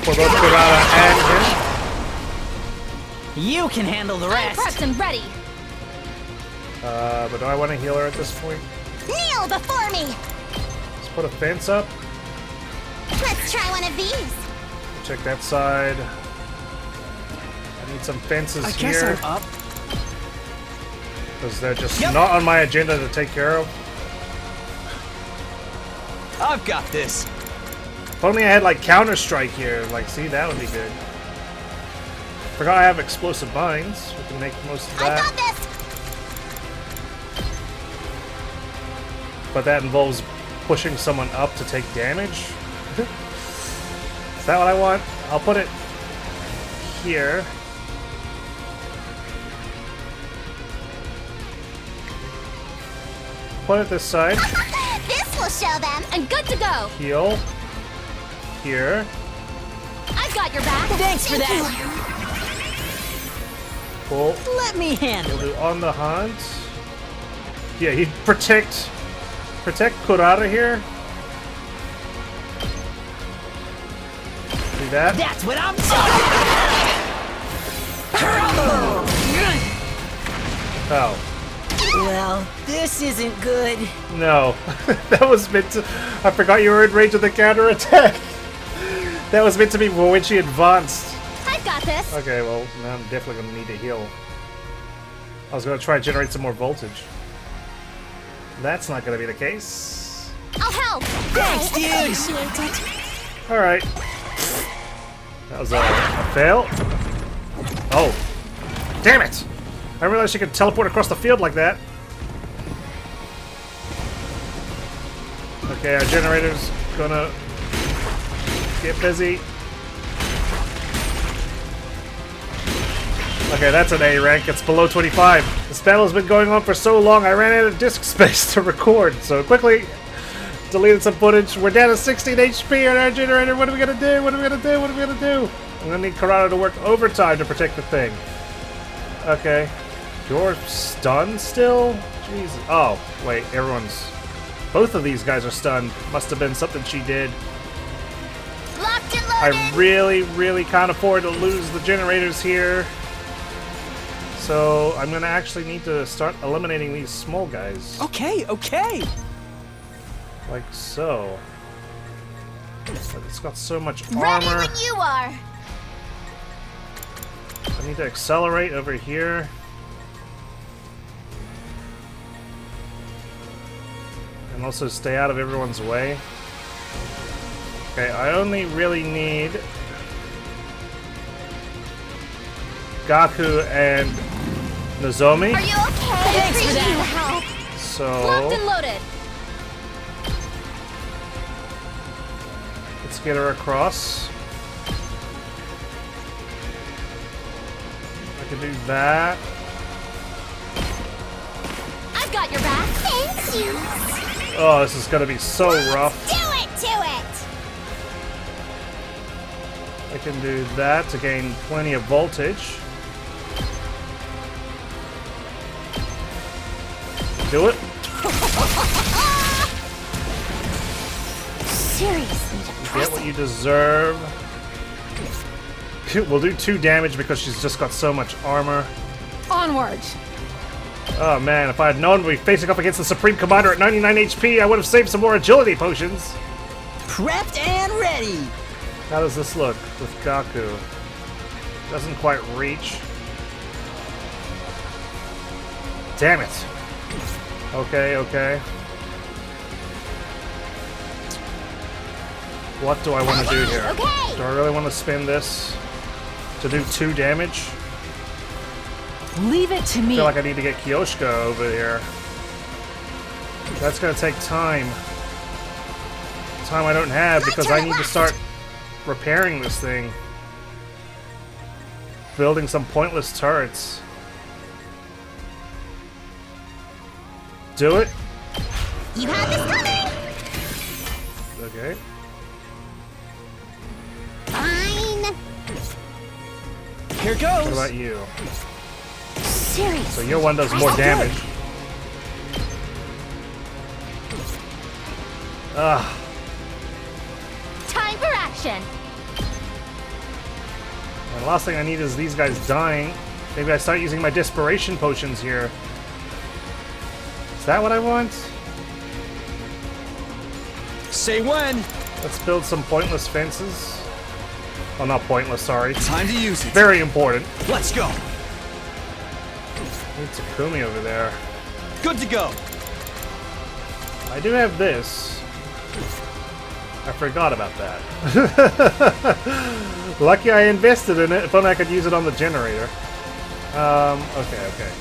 for both Kurata and You can handle the I'm rest. prepped and ready. him. But do I want to heal her at this point? Kneel before me! Let's put a fence up. Let's try one of these! Check that side. I need some fences I guess here. I'm up. Because they're just Yep. not on my agenda to take care of. I've got this. If only I had like Counter-Strike here. Like, see, that would be good. Forgot I have explosive mines. We can make most of I that. got this! But that involves pushing someone up to take damage. Is that what I want? I'll put it here. Put it this side. This will show them! I'm good to go. Heal. Here. I've got your back. Thanks for that. Cool. Let me handle We'll it. do on the hunt. Yeah, he'd protect Kurata here. See that? That's what I'm talking Oh. about. Well, this isn't good. No. That was meant to... I forgot you were in range of the counterattack. That was meant to be for when she advanced. I've got this. Okay, well, now I'm definitely going to need to heal. I was going to try and generate some more voltage. That's not going to be the case. I'll help! Thanks, dude. Appreciate it. Alright. That was a fail. Oh. Damn it! I didn't realize she could teleport across the field like that. Okay, our generator's gonna get busy. Okay, that's an A rank. It's below 25. This battle's been going on for so long, I ran out of disk space to record. So quickly deleted some footage. We're down to 16 HP on our generator. What are we gonna do? What are we gonna do? What are we gonna do? I'm gonna need Kurata to work overtime to protect the thing. Okay. You're stunned still? Jesus. Oh, wait, everyone's... Both of these guys are stunned. Must have been something she did. Locked and I loaded! really can't afford to lose the generators here. So I'm gonna actually need to start eliminating these small guys. Okay. Like so. But it's got so much Ready armor. when you are! I need to accelerate over here. And also stay out of everyone's way. Okay, I only really need Gaku and Nozomi. Are you okay? Thanks for that. Help. Locked and So loaded. let's get her across. I can do that. I've got your back. Thank you. Oh, this is gonna be so rough. Do it to it. I can do that to gain plenty of voltage. Do it. Seriously Get depressing. what you deserve. We'll do 2 damage because she's just got so much armor. Onward. Oh man, if I had known we'd be facing up against the Supreme Commander at 99 HP, I would have saved some more agility potions. Prepped and ready. How does this look with Gaku? Doesn't quite reach. Damn it. Okay, okay. What do I want to do here? Okay. Do I really want to spend this to do 2 damage? Leave it to I me. feel like I need to get Kyoshka over here. That's gonna take time. Time I don't have because I need to start repairing this thing. Building some pointless turrets. Do it. You had this coming. Okay. Fine. Here What goes. about you? Seriously. So your one does more damage. Ah, Time for action. and the last thing I need is these guys dying. Maybe I start using my desperation potions here. Is that what I want? Say when. Let's build some pointless fences. Oh, not pointless, sorry. Time to use it. Very important. Let's go. Need Takumi over there. Good to go. I do have this. I forgot about that. Lucky I invested in it. If only I could use it on the generator. Okay, okay.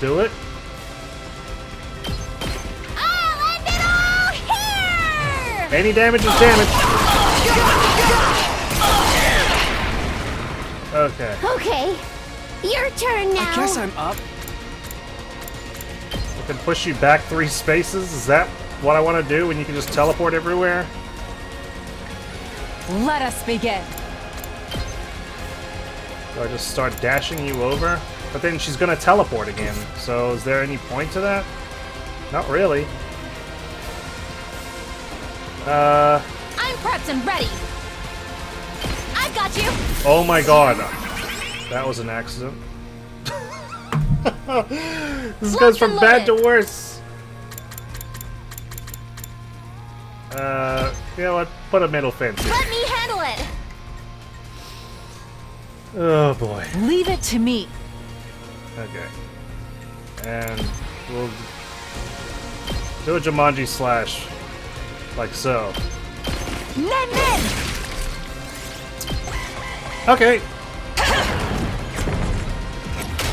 Do it. I'll end it all here. Any damage is damage. Okay. Okay. Your turn now. I guess I'm up. I can push you back 3 spaces. Is that what I want to do when you can just teleport everywhere? Let us begin. Do I just start dashing you over? But then she's gonna teleport again. So is there any point to that? Not really. I'm prepped and ready. I've got you. Oh my god. That was an accident. This goes from bad to worse. You know what? Put a middle fence here. Let me handle it. Oh boy. Leave it to me. Okay. And we'll do a Jumanji slash. Like so. Men, men. Okay.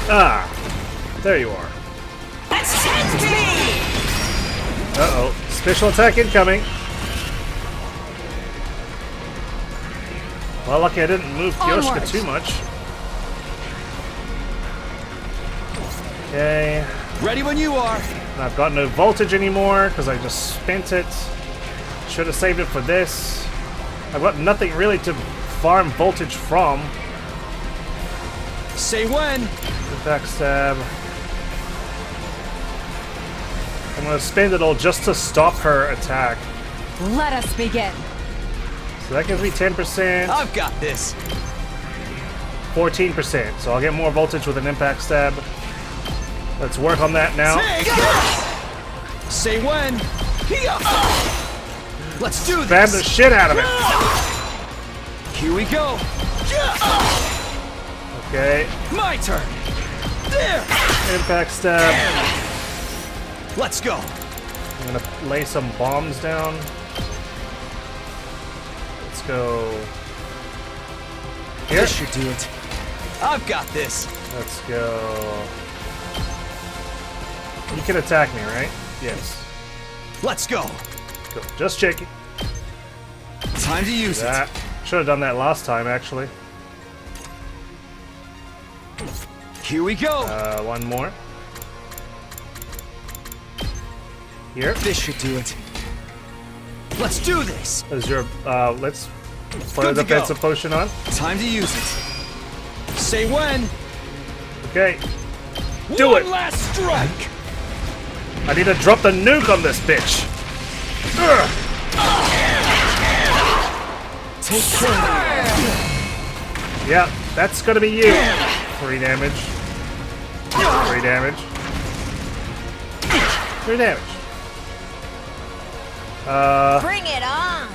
Ah. There you are. Uh-oh. Special attack incoming. Well, lucky I didn't move Kyoshka Onward. too much. Okay. Ready when you are. And I've got no voltage anymore because I just spent it. Should have saved it for this. I've got nothing really to farm voltage from. Say when. Backstab. I'm gonna spend it all just to stop her attack. Let us begin. So that gives me 10%, I've got this. 14%. So I'll get more voltage with an impact stab. Let's work on that now. Say when. Here. Let's do this. Spam the shit out of it. Here we go. Okay. My turn. Impact stab. Let's go. I'm gonna lay some bombs down. Let's go. Here. This should do it. I've got this. Let's go. You can attack me, right? Yes. Let's go. Cool. Just checking. Time to use it. Should have done that last time, actually. Here we go. One more. Here. This should do it. Let's do this. Is your let's put a defensive potion on. Time to use it. Say when. Okay. Do it. One last strike. I need to drop the nuke on this bitch. Ugh. Take care. Yeah, that's gonna be you. 3 damage. 3 damage. 3 damage. Bring it on!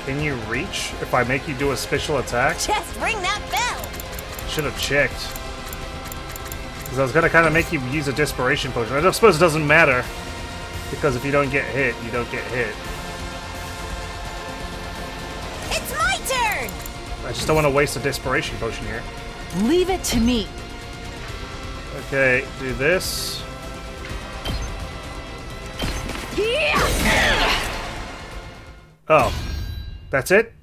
Can you reach if I make you do a special attack? Just ring that bell! Should have checked. Because I was gonna kind of make you use a desperation potion. I suppose it doesn't matter. Because if you don't get hit, you don't get hit. It's my turn! I just don't want to waste a desperation potion here. Leave it to me. Okay, do this. Oh. That's it?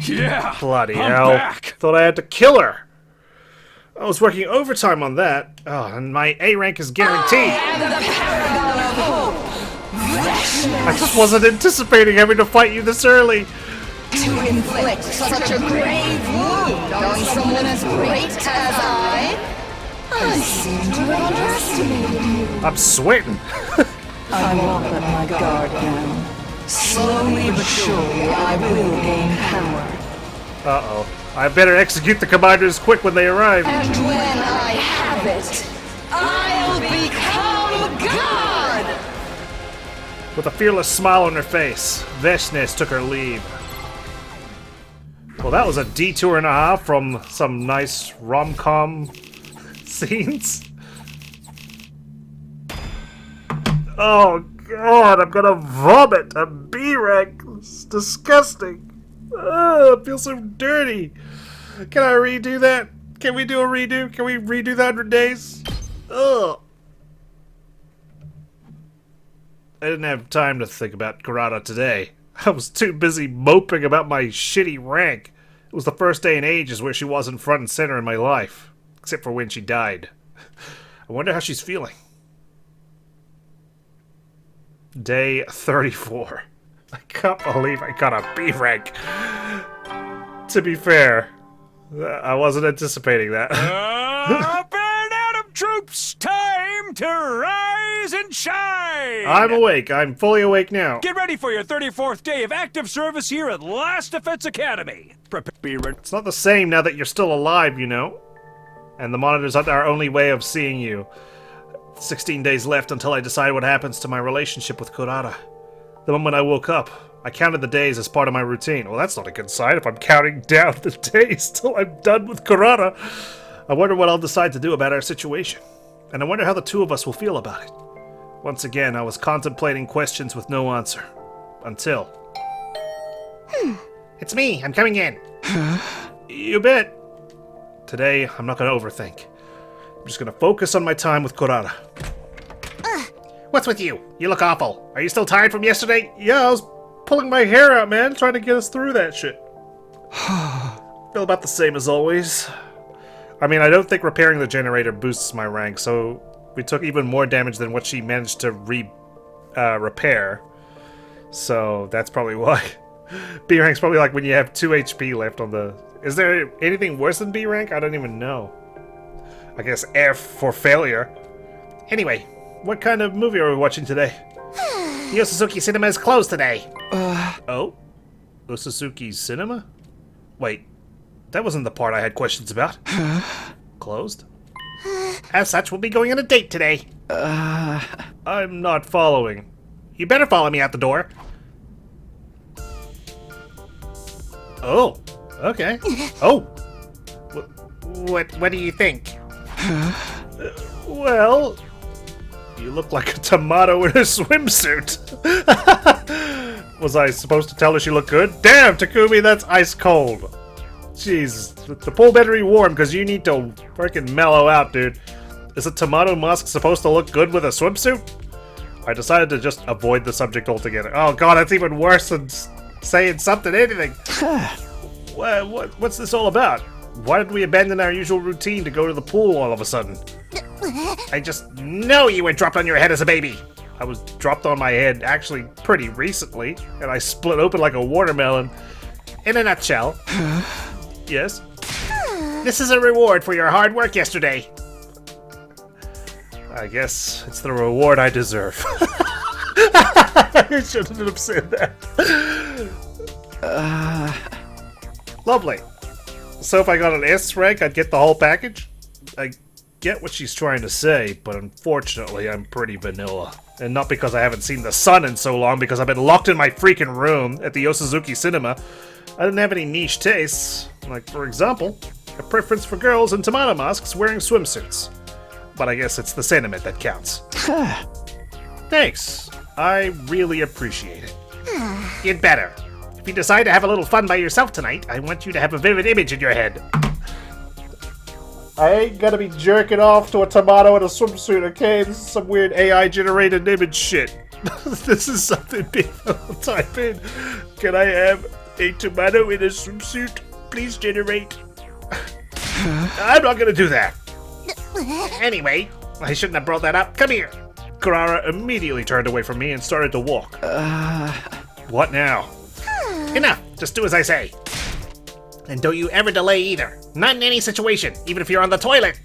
Yeah. Bloody I'm hell. back. Thought I had to kill her. I was working overtime on that. Oh, and my A rank is guaranteed. I just wasn't anticipating having to fight you this early. To inflict such a grave wound on someone as great as I seem to have underestimated you. I'm sweating. I won't let my guard down. Slowly but surely, I will gain power. Uh-oh. I better execute the commanders quick when they arrive. And when I have it, I'll become God! With a fearless smile on her face, Veshnes took her leave. Well, that was a detour and a half from some nice rom-com scenes. Oh god, I'm gonna vomit a B rank. It's disgusting. Ugh, I feel so dirty. Can I redo that? Can we do a redo? Can we redo the 100 days? Ugh. I didn't have time to think about Kurata today. I was too busy moping about my shitty rank. It was the first day in ages where she wasn't front and center in my life. Except for when she died. I wonder how she's feeling. Day 34. I can't believe I got a B rank. To be fair, I wasn't anticipating that. Up and at 'em, troops! Time to rise and shine! I'm awake. I'm fully awake now. Get ready for your 34th day of active service here at Last Defense Academy. It's not the same now that you're still alive, you know. And the monitors are our only way of seeing you. 16 days left until I decide what happens to my relationship with Kurata. The moment I woke up, I counted the days as part of my routine. Well, that's not a good sign if I'm counting down the days till I'm done with Kurata. I wonder what I'll decide to do about our situation. And I wonder how the two of us will feel about it. Once again, I was contemplating questions with no answer. Until... It's me, I'm coming in. You bet. Today, I'm not going to overthink. I'm just going to focus on my time with Kurata. What's with you? You look awful. Are you still tired from yesterday? Yeah, I was pulling my hair out, man, trying to get us through that shit. Feel about the same as always. I mean, I don't think repairing the generator boosts my rank, so we took even more damage than what she managed to repair. So that's probably why. B rank's probably like when you have 2 HP left on the... Is there anything worse than B rank? I don't even know. I guess F for failure. Anyway, what kind of movie are we watching today? Yosuzuki Cinema is closed today. Oh? Yosuzuki Cinema? Wait, that wasn't the part I had questions about. Closed? As such, we'll be going on a date today. I'm not following. You better follow me out the door. Oh, okay. Oh, What do you think? Well, you look like a tomato in a swimsuit. Was I supposed to tell her she looked good? Damn, Takumi, that's ice cold. Jeez, the pool better be warm because you need to freaking mellow out, dude. Is a tomato musk supposed to look good with a swimsuit? I decided to just avoid the subject altogether. Oh god, that's even worse than saying anything. What's this all about? Why did we abandon our usual routine to go to the pool all of a sudden? I just know you were dropped on your head as a baby. I was dropped on my head actually pretty recently, and I split open like a watermelon. In a nutshell. Yes? This is a reward for your hard work yesterday. I guess it's the reward I deserve. I shouldn't have said that. Lovely. So if I got an S rank, I'd get the whole package? I get what she's trying to say, but unfortunately I'm pretty vanilla. And not because I haven't seen the sun in so long, because I've been locked in my freaking room at the Osazuki Cinema. I didn't have any niche tastes. Like, for example, a preference for girls in tomato masks wearing swimsuits. But I guess it's the sentiment that counts. Thanks. I really appreciate it. You'd better. If you decide to have a little fun by yourself tonight, I want you to have a vivid image in your head. I ain't gonna be jerking off to a tomato in a swimsuit, okay? This is some weird AI-generated image shit. This is something people type in. Can I have a tomato in a swimsuit? Please generate. I'm not gonna do that. Anyway, I shouldn't have brought that up. Come here. Kurara immediately turned away from me and started to walk. What now? Enough. Just do as I say. And don't you ever delay either. Not in any situation, even if you're on the toilet.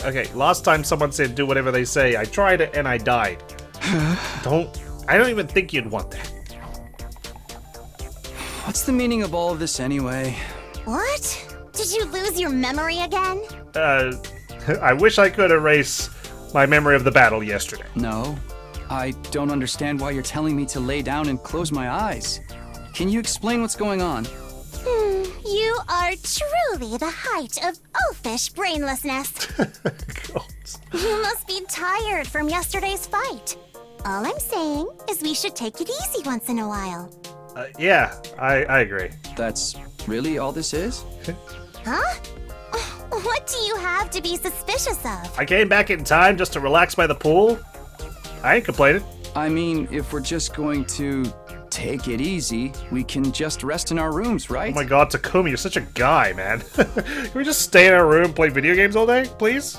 Okay, last time someone said do whatever they say, I tried it and I died. I don't even think you'd want that. What's the meaning of all of this anyway? What? Did you lose your memory again? I wish I could erase my memory of the battle yesterday. No, I don't understand why you're telling me to lay down and close my eyes. Can you explain what's going on? You are truly the height of oafish brainlessness. You must be tired from yesterday's fight. All I'm saying is we should take it easy once in a while. Yeah, I agree. That's really all this is? Huh? What do you have to be suspicious of? I came back in time just to relax by the pool. I ain't complaining. I mean, if we're just going to take it easy, we can just rest in our rooms, right? Oh my god, Takumi, you're such a guy, man. Can we just stay in our room and play video games all day, please?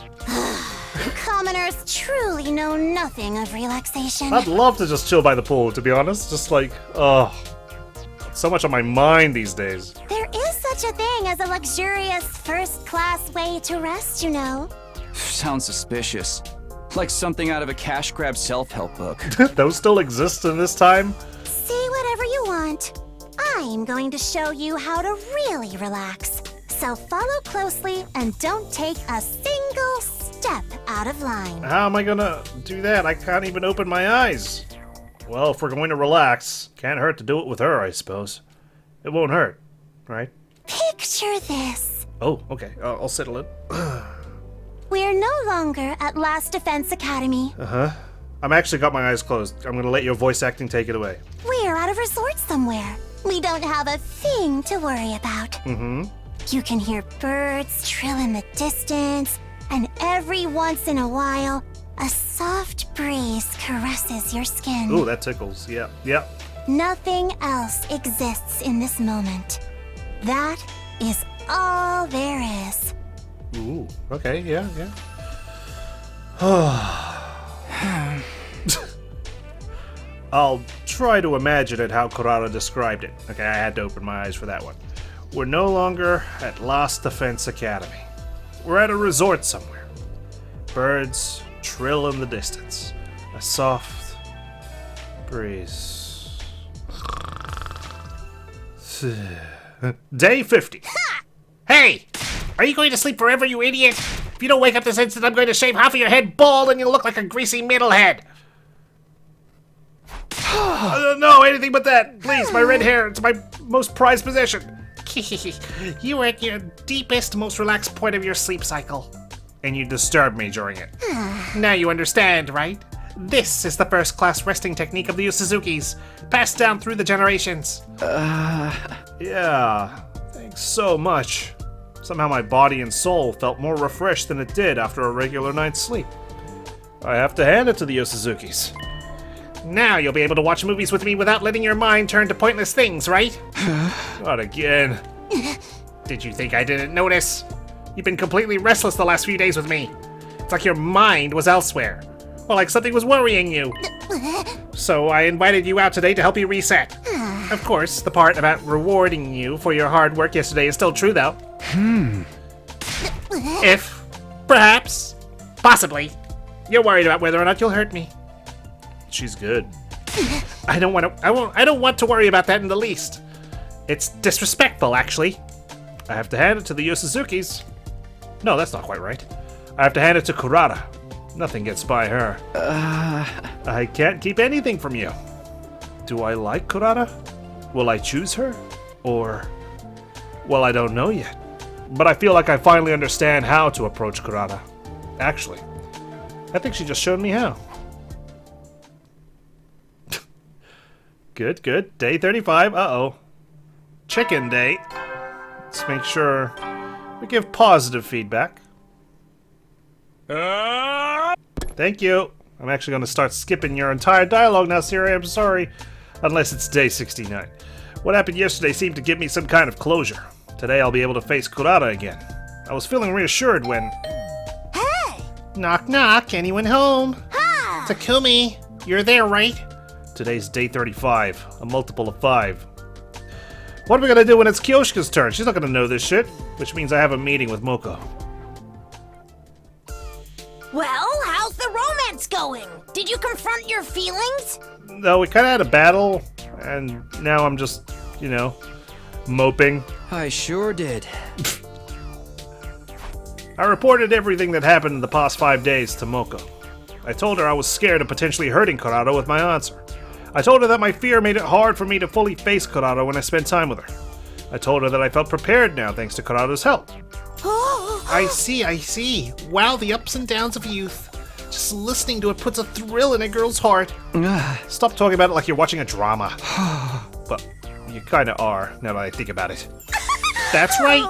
Commoners truly know nothing of relaxation. I'd love to just chill by the pool, to be honest. Just like, so much on my mind these days. There is such a thing as a luxurious first-class way to rest, you know. Sounds suspicious. Like something out of a cash grab self-help book. Those still exist in this time? Say whatever you want. I'm going to show you how to really relax. So follow closely and don't take a single step out of line. How am I gonna do that? I can't even open my eyes. Well, if we're going to relax, can't hurt to do it with her, I suppose. It won't hurt, right? Picture this. Oh, okay. I'll settle it. We're no longer at Last Defense Academy. Uh-huh. I'm actually got my eyes closed. I'm gonna let your voice acting take it away. We're at a resort somewhere. We don't have a thing to worry about. Mm-hmm. You can hear birds trill in the distance, and every once in a while, a soft breeze caresses your skin. Ooh, that tickles. Yeah, yeah. Nothing else exists in this moment. That is all there is. Ooh, okay, yeah. I'll try to imagine it how Kurara described it. Okay, I had to open my eyes for that one. We're no longer at Last Defense Academy. We're at a resort somewhere. Birds trill in the distance. A soft breeze. Day 50. Hey! Are you going to sleep forever, you idiot? If you don't wake up this instant, I'm going to shave half of your head bald and you'll look like a greasy middlehead. No, anything but that. Please, my red hair. It's my most prized possession. You were at your deepest, most relaxed point of your sleep cycle. And you disturbed me during it. Now you understand, right? This is the first-class resting technique of the Usuzukis, passed down through the generations. Yeah, thanks so much. Somehow my body and soul felt more refreshed than it did after a regular night's sleep. I have to hand it to the Usuzukis. Now you'll be able to watch movies with me without letting your mind turn to pointless things, right? Not again. Did you think I didn't notice? You've been completely restless the last few days with me. It's like your mind was elsewhere. Or like something was worrying you. So I invited you out today to help you reset. Of course, the part about rewarding you for your hard work yesterday is still true, though. If, perhaps, possibly, you're worried about whether or not you'll hurt me. She's good. I don't want to worry about that in the least. It's disrespectful, actually. I have to hand it to the Usuzukis. No, that's not quite right. I have to hand it to Kurata. Nothing gets by her. I can't keep anything from you. Do I like Kurata? Will I choose her? Or... well, I don't know yet. But I feel like I finally understand how to approach Kurata. Actually, I think she just showed me how. Good, good. Day 35. Uh-oh. Chicken day. Let's make sure we give positive feedback. Thank you. I'm actually going to start skipping your entire dialogue now, Sirei. I'm sorry. Unless it's day 69. What happened yesterday seemed to give me some kind of closure. Today I'll be able to face Kurata again. I was feeling reassured when... Hey! Knock knock, anyone home? Ha! Takumi, you're there, right? Today's day 35, a multiple of 5. What are we gonna do when it's Kyoshika's turn? She's not gonna know this shit. Which means I have a meeting with Moko. Well, how's the romance going? Did you confront your feelings? No, we kinda had a battle, and now I'm just, you know, moping. I sure did. I reported everything that happened in the past 5 days to Moko. I told her I was scared of potentially hurting Kurata with my answer. I told her that my fear made it hard for me to fully face Kurata when I spent time with her. I told her that I felt prepared now thanks to Kurata's help. I see. Wow, the ups and downs of youth. Just listening to it puts a thrill in a girl's heart. Stop talking about it like you're watching a drama. But you kinda are, now that I think about it. That's right.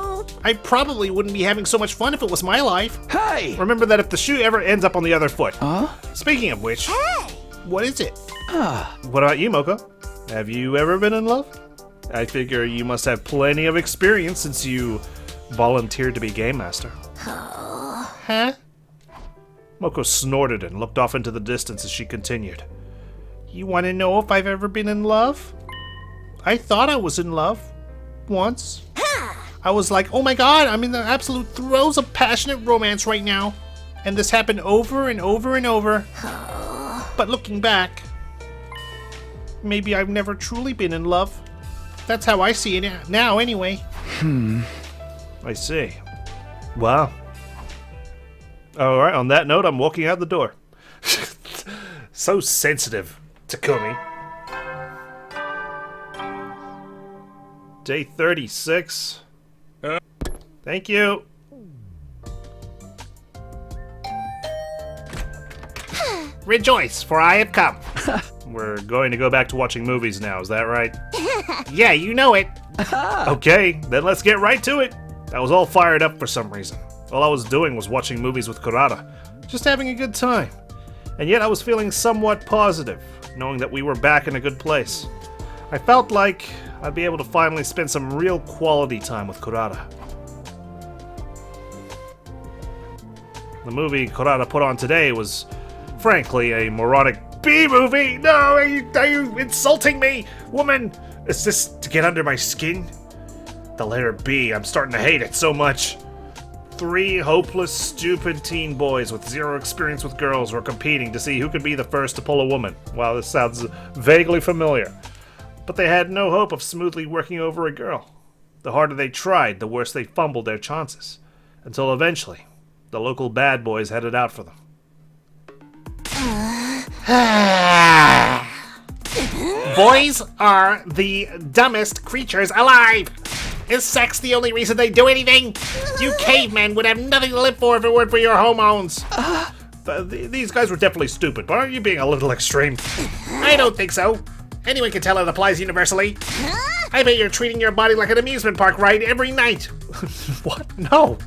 I probably wouldn't be having so much fun if it was my life. Hey! Remember that if the shoe ever ends up on the other foot. Speaking of which, What is it? what about you, Moko? Have you ever been in love? I figure you must have plenty of experience since you volunteered to be game master. Huh? Moko snorted and looked off into the distance as she continued. You want to know if I've ever been in love? I thought I was in love. Once. I was like, oh my god, I'm in the absolute throes of passionate romance right now. And this happened over and over and over. But looking back, maybe I've never truly been in love. That's how I see it now, anyway. I see. Wow. Alright, on that note, I'm walking out the door. So sensitive, Takumi. Day 36. Thank you. Rejoice, for I have come. We're going to go back to watching movies now, is that right? Yeah, you know it. Okay, then let's get right to it. I was all fired up for some reason. All I was doing was watching movies with Kurata, just having a good time. And yet I was feeling somewhat positive, knowing that we were back in a good place. I felt like I'd be able to finally spend some real quality time with Kurata. The movie Kurata put on today was, frankly, a moronic B-movie! No, are you insulting me? Woman, is this to get under my skin? The letter B, I'm starting to hate it so much. 3 hopeless, stupid teen boys with 0 experience with girls were competing to see who could be the first to pull a woman. Wow, this sounds vaguely familiar. But they had no hope of smoothly working over a girl. The harder they tried, the worse they fumbled their chances. Until eventually, the local bad boys had it out for them. Boys are the dumbest creatures alive. Is sex the only reason they do anything? You cavemen would have nothing to live for if it weren't for your hormones. These guys were definitely stupid, but aren't you being a little extreme? I don't think so. Anyone can tell it applies universally. I bet you're treating your body like an amusement park ride every night. What? No.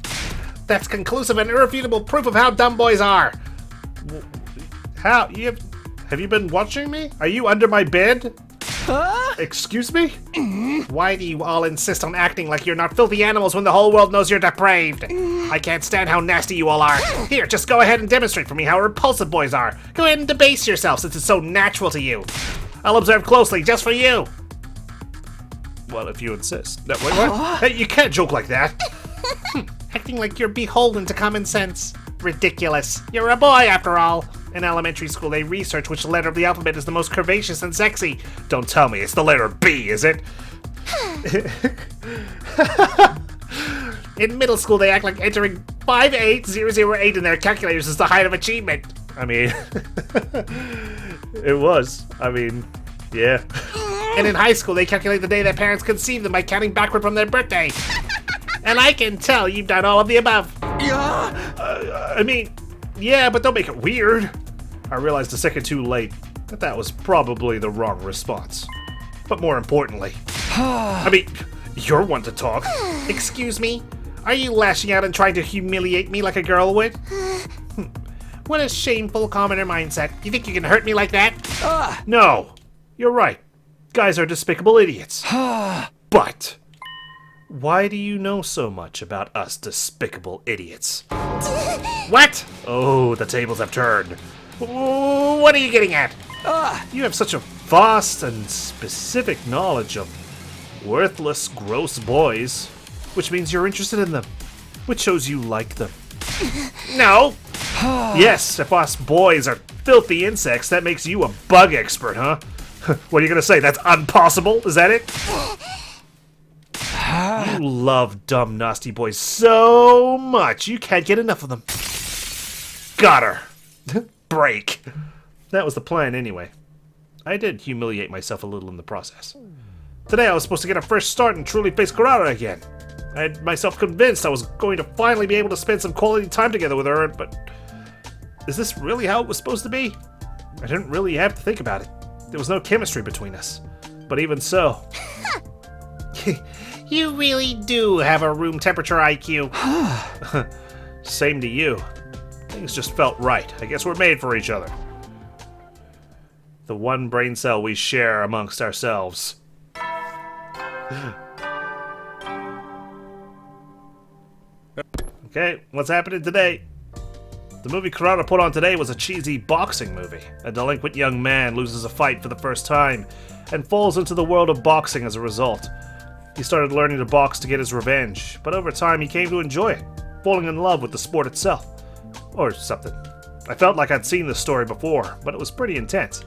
That's conclusive and irrefutable proof of how dumb boys are. How? Have you been watching me? Are you under my bed? Excuse me? Why do you all insist on acting like you're not filthy animals when the whole world knows you're depraved? I can't stand how nasty you all are. Here, just go ahead and demonstrate for me how repulsive boys are. Go ahead and debase yourself since it's so natural to you. I'll observe closely just for you. Well, if you insist. No, wait, what? Hey, you can't joke like that. Acting like you're beholden to common sense. Ridiculous. You're a boy after all. In elementary school, they research which letter of the alphabet is the most curvaceous and sexy. Don't tell me it's the letter B, is it? In middle school, they act like entering 58008 in their calculators is the height of achievement. I mean, it was. I mean, yeah. And in high school, they calculate the day their parents conceived them by counting backward from their birthday. And I can tell you've done all of the above. I mean, yeah, but don't make it weird. I realized a second too late that was probably the wrong response. But more importantly, I mean, you're one to talk. Excuse me? Are you lashing out and trying to humiliate me like a girl would? What a shameful commoner mindset. You think you can hurt me like that? No, you're right. Guys are despicable idiots. But why do you know so much about us despicable idiots? What? Oh, the tables have turned. What are you getting at? You have such a vast and specific knowledge of worthless, gross boys, which means you're interested in them, which shows you like them. No. Yes, if us boys are filthy insects, that makes you a bug expert, huh? What are you gonna say? That's impossible? Is that it? You love dumb, nasty boys so much, you can't get enough of them. Got her. Break. That was the plan anyway. I did humiliate myself a little in the process. Today I was supposed to get a fresh start and truly face Kotaro again. I had myself convinced I was going to finally be able to spend some quality time together with her, but is this really how it was supposed to be? I didn't really have to think about it. There was no chemistry between us. But even so... You really do have a room temperature IQ. Same to you. Things just felt right. I guess we're made for each other. The one brain cell we share amongst ourselves. Okay, what's happening today? The movie Kotaro put on today was a cheesy boxing movie. A delinquent young man loses a fight for the first time and falls into the world of boxing as a result. He started learning to box to get his revenge, but over time he came to enjoy it, falling in love with the sport itself. Or something. I felt like I'd seen this story before, but it was pretty intense.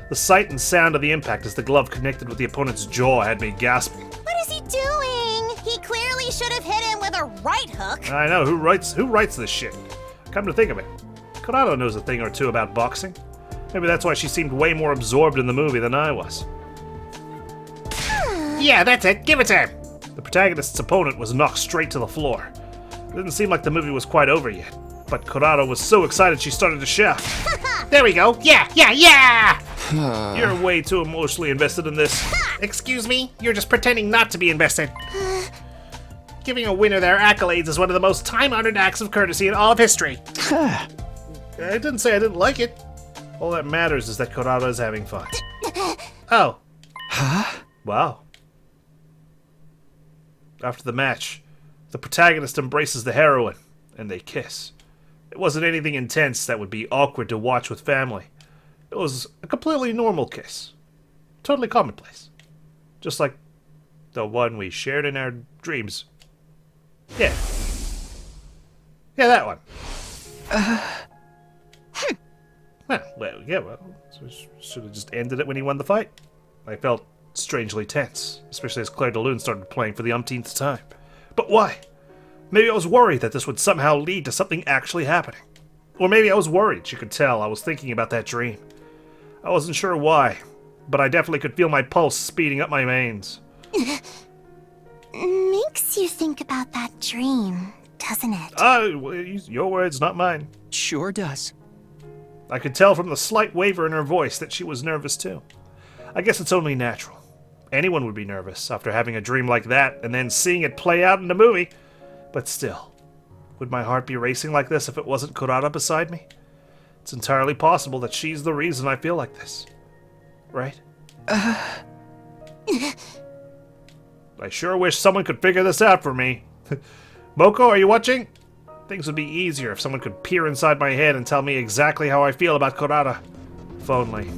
The sight and sound of the impact as the glove connected with the opponent's jaw had me gasping. What is he doing? He clearly should have hit him with a right hook. I know, who writes this shit? Come to think of it, Kotaro knows a thing or two about boxing. Maybe that's why she seemed way more absorbed in the movie than I was. Yeah, that's it. Give it to him. The protagonist's opponent was knocked straight to the floor. It didn't seem like the movie was quite over yet, but Kotaro was so excited she started to shout. There we go. Yeah, yeah, yeah! You're way too emotionally invested in this. Excuse me? You're just pretending not to be invested. Giving a winner their accolades is one of the most time-honored acts of courtesy in all of history. I didn't say I didn't like it. All that matters is that Kotaro is having fun. Oh. Huh? Wow. After the match, the protagonist embraces the heroine, and they kiss. It wasn't anything intense that would be awkward to watch with family. It was a completely normal kiss. Totally commonplace. Just like the one we shared in our dreams. Yeah. Yeah, that one. Well, so should have just ended it when he won the fight. I felt strangely tense, especially as Claire de Lune started playing for the umpteenth time. But why? Maybe I was worried that this would somehow lead to something actually happening. Or maybe I was worried she could tell I was thinking about that dream. I wasn't sure why, but I definitely could feel my pulse speeding up my veins. makes you think about that dream, doesn't it? Your words, not mine. Sure does. I could tell from the slight waver in her voice that she was nervous too. I guess it's only natural. Anyone would be nervous after having a dream like that and then seeing it play out in the movie. But still, would my heart be racing like this if it wasn't Kurata beside me? It's entirely possible that she's the reason I feel like this. Right? I sure wish someone could figure this out for me. Moko, are you watching? Things would be easier if someone could peer inside my head and tell me exactly how I feel about Kurata. If only.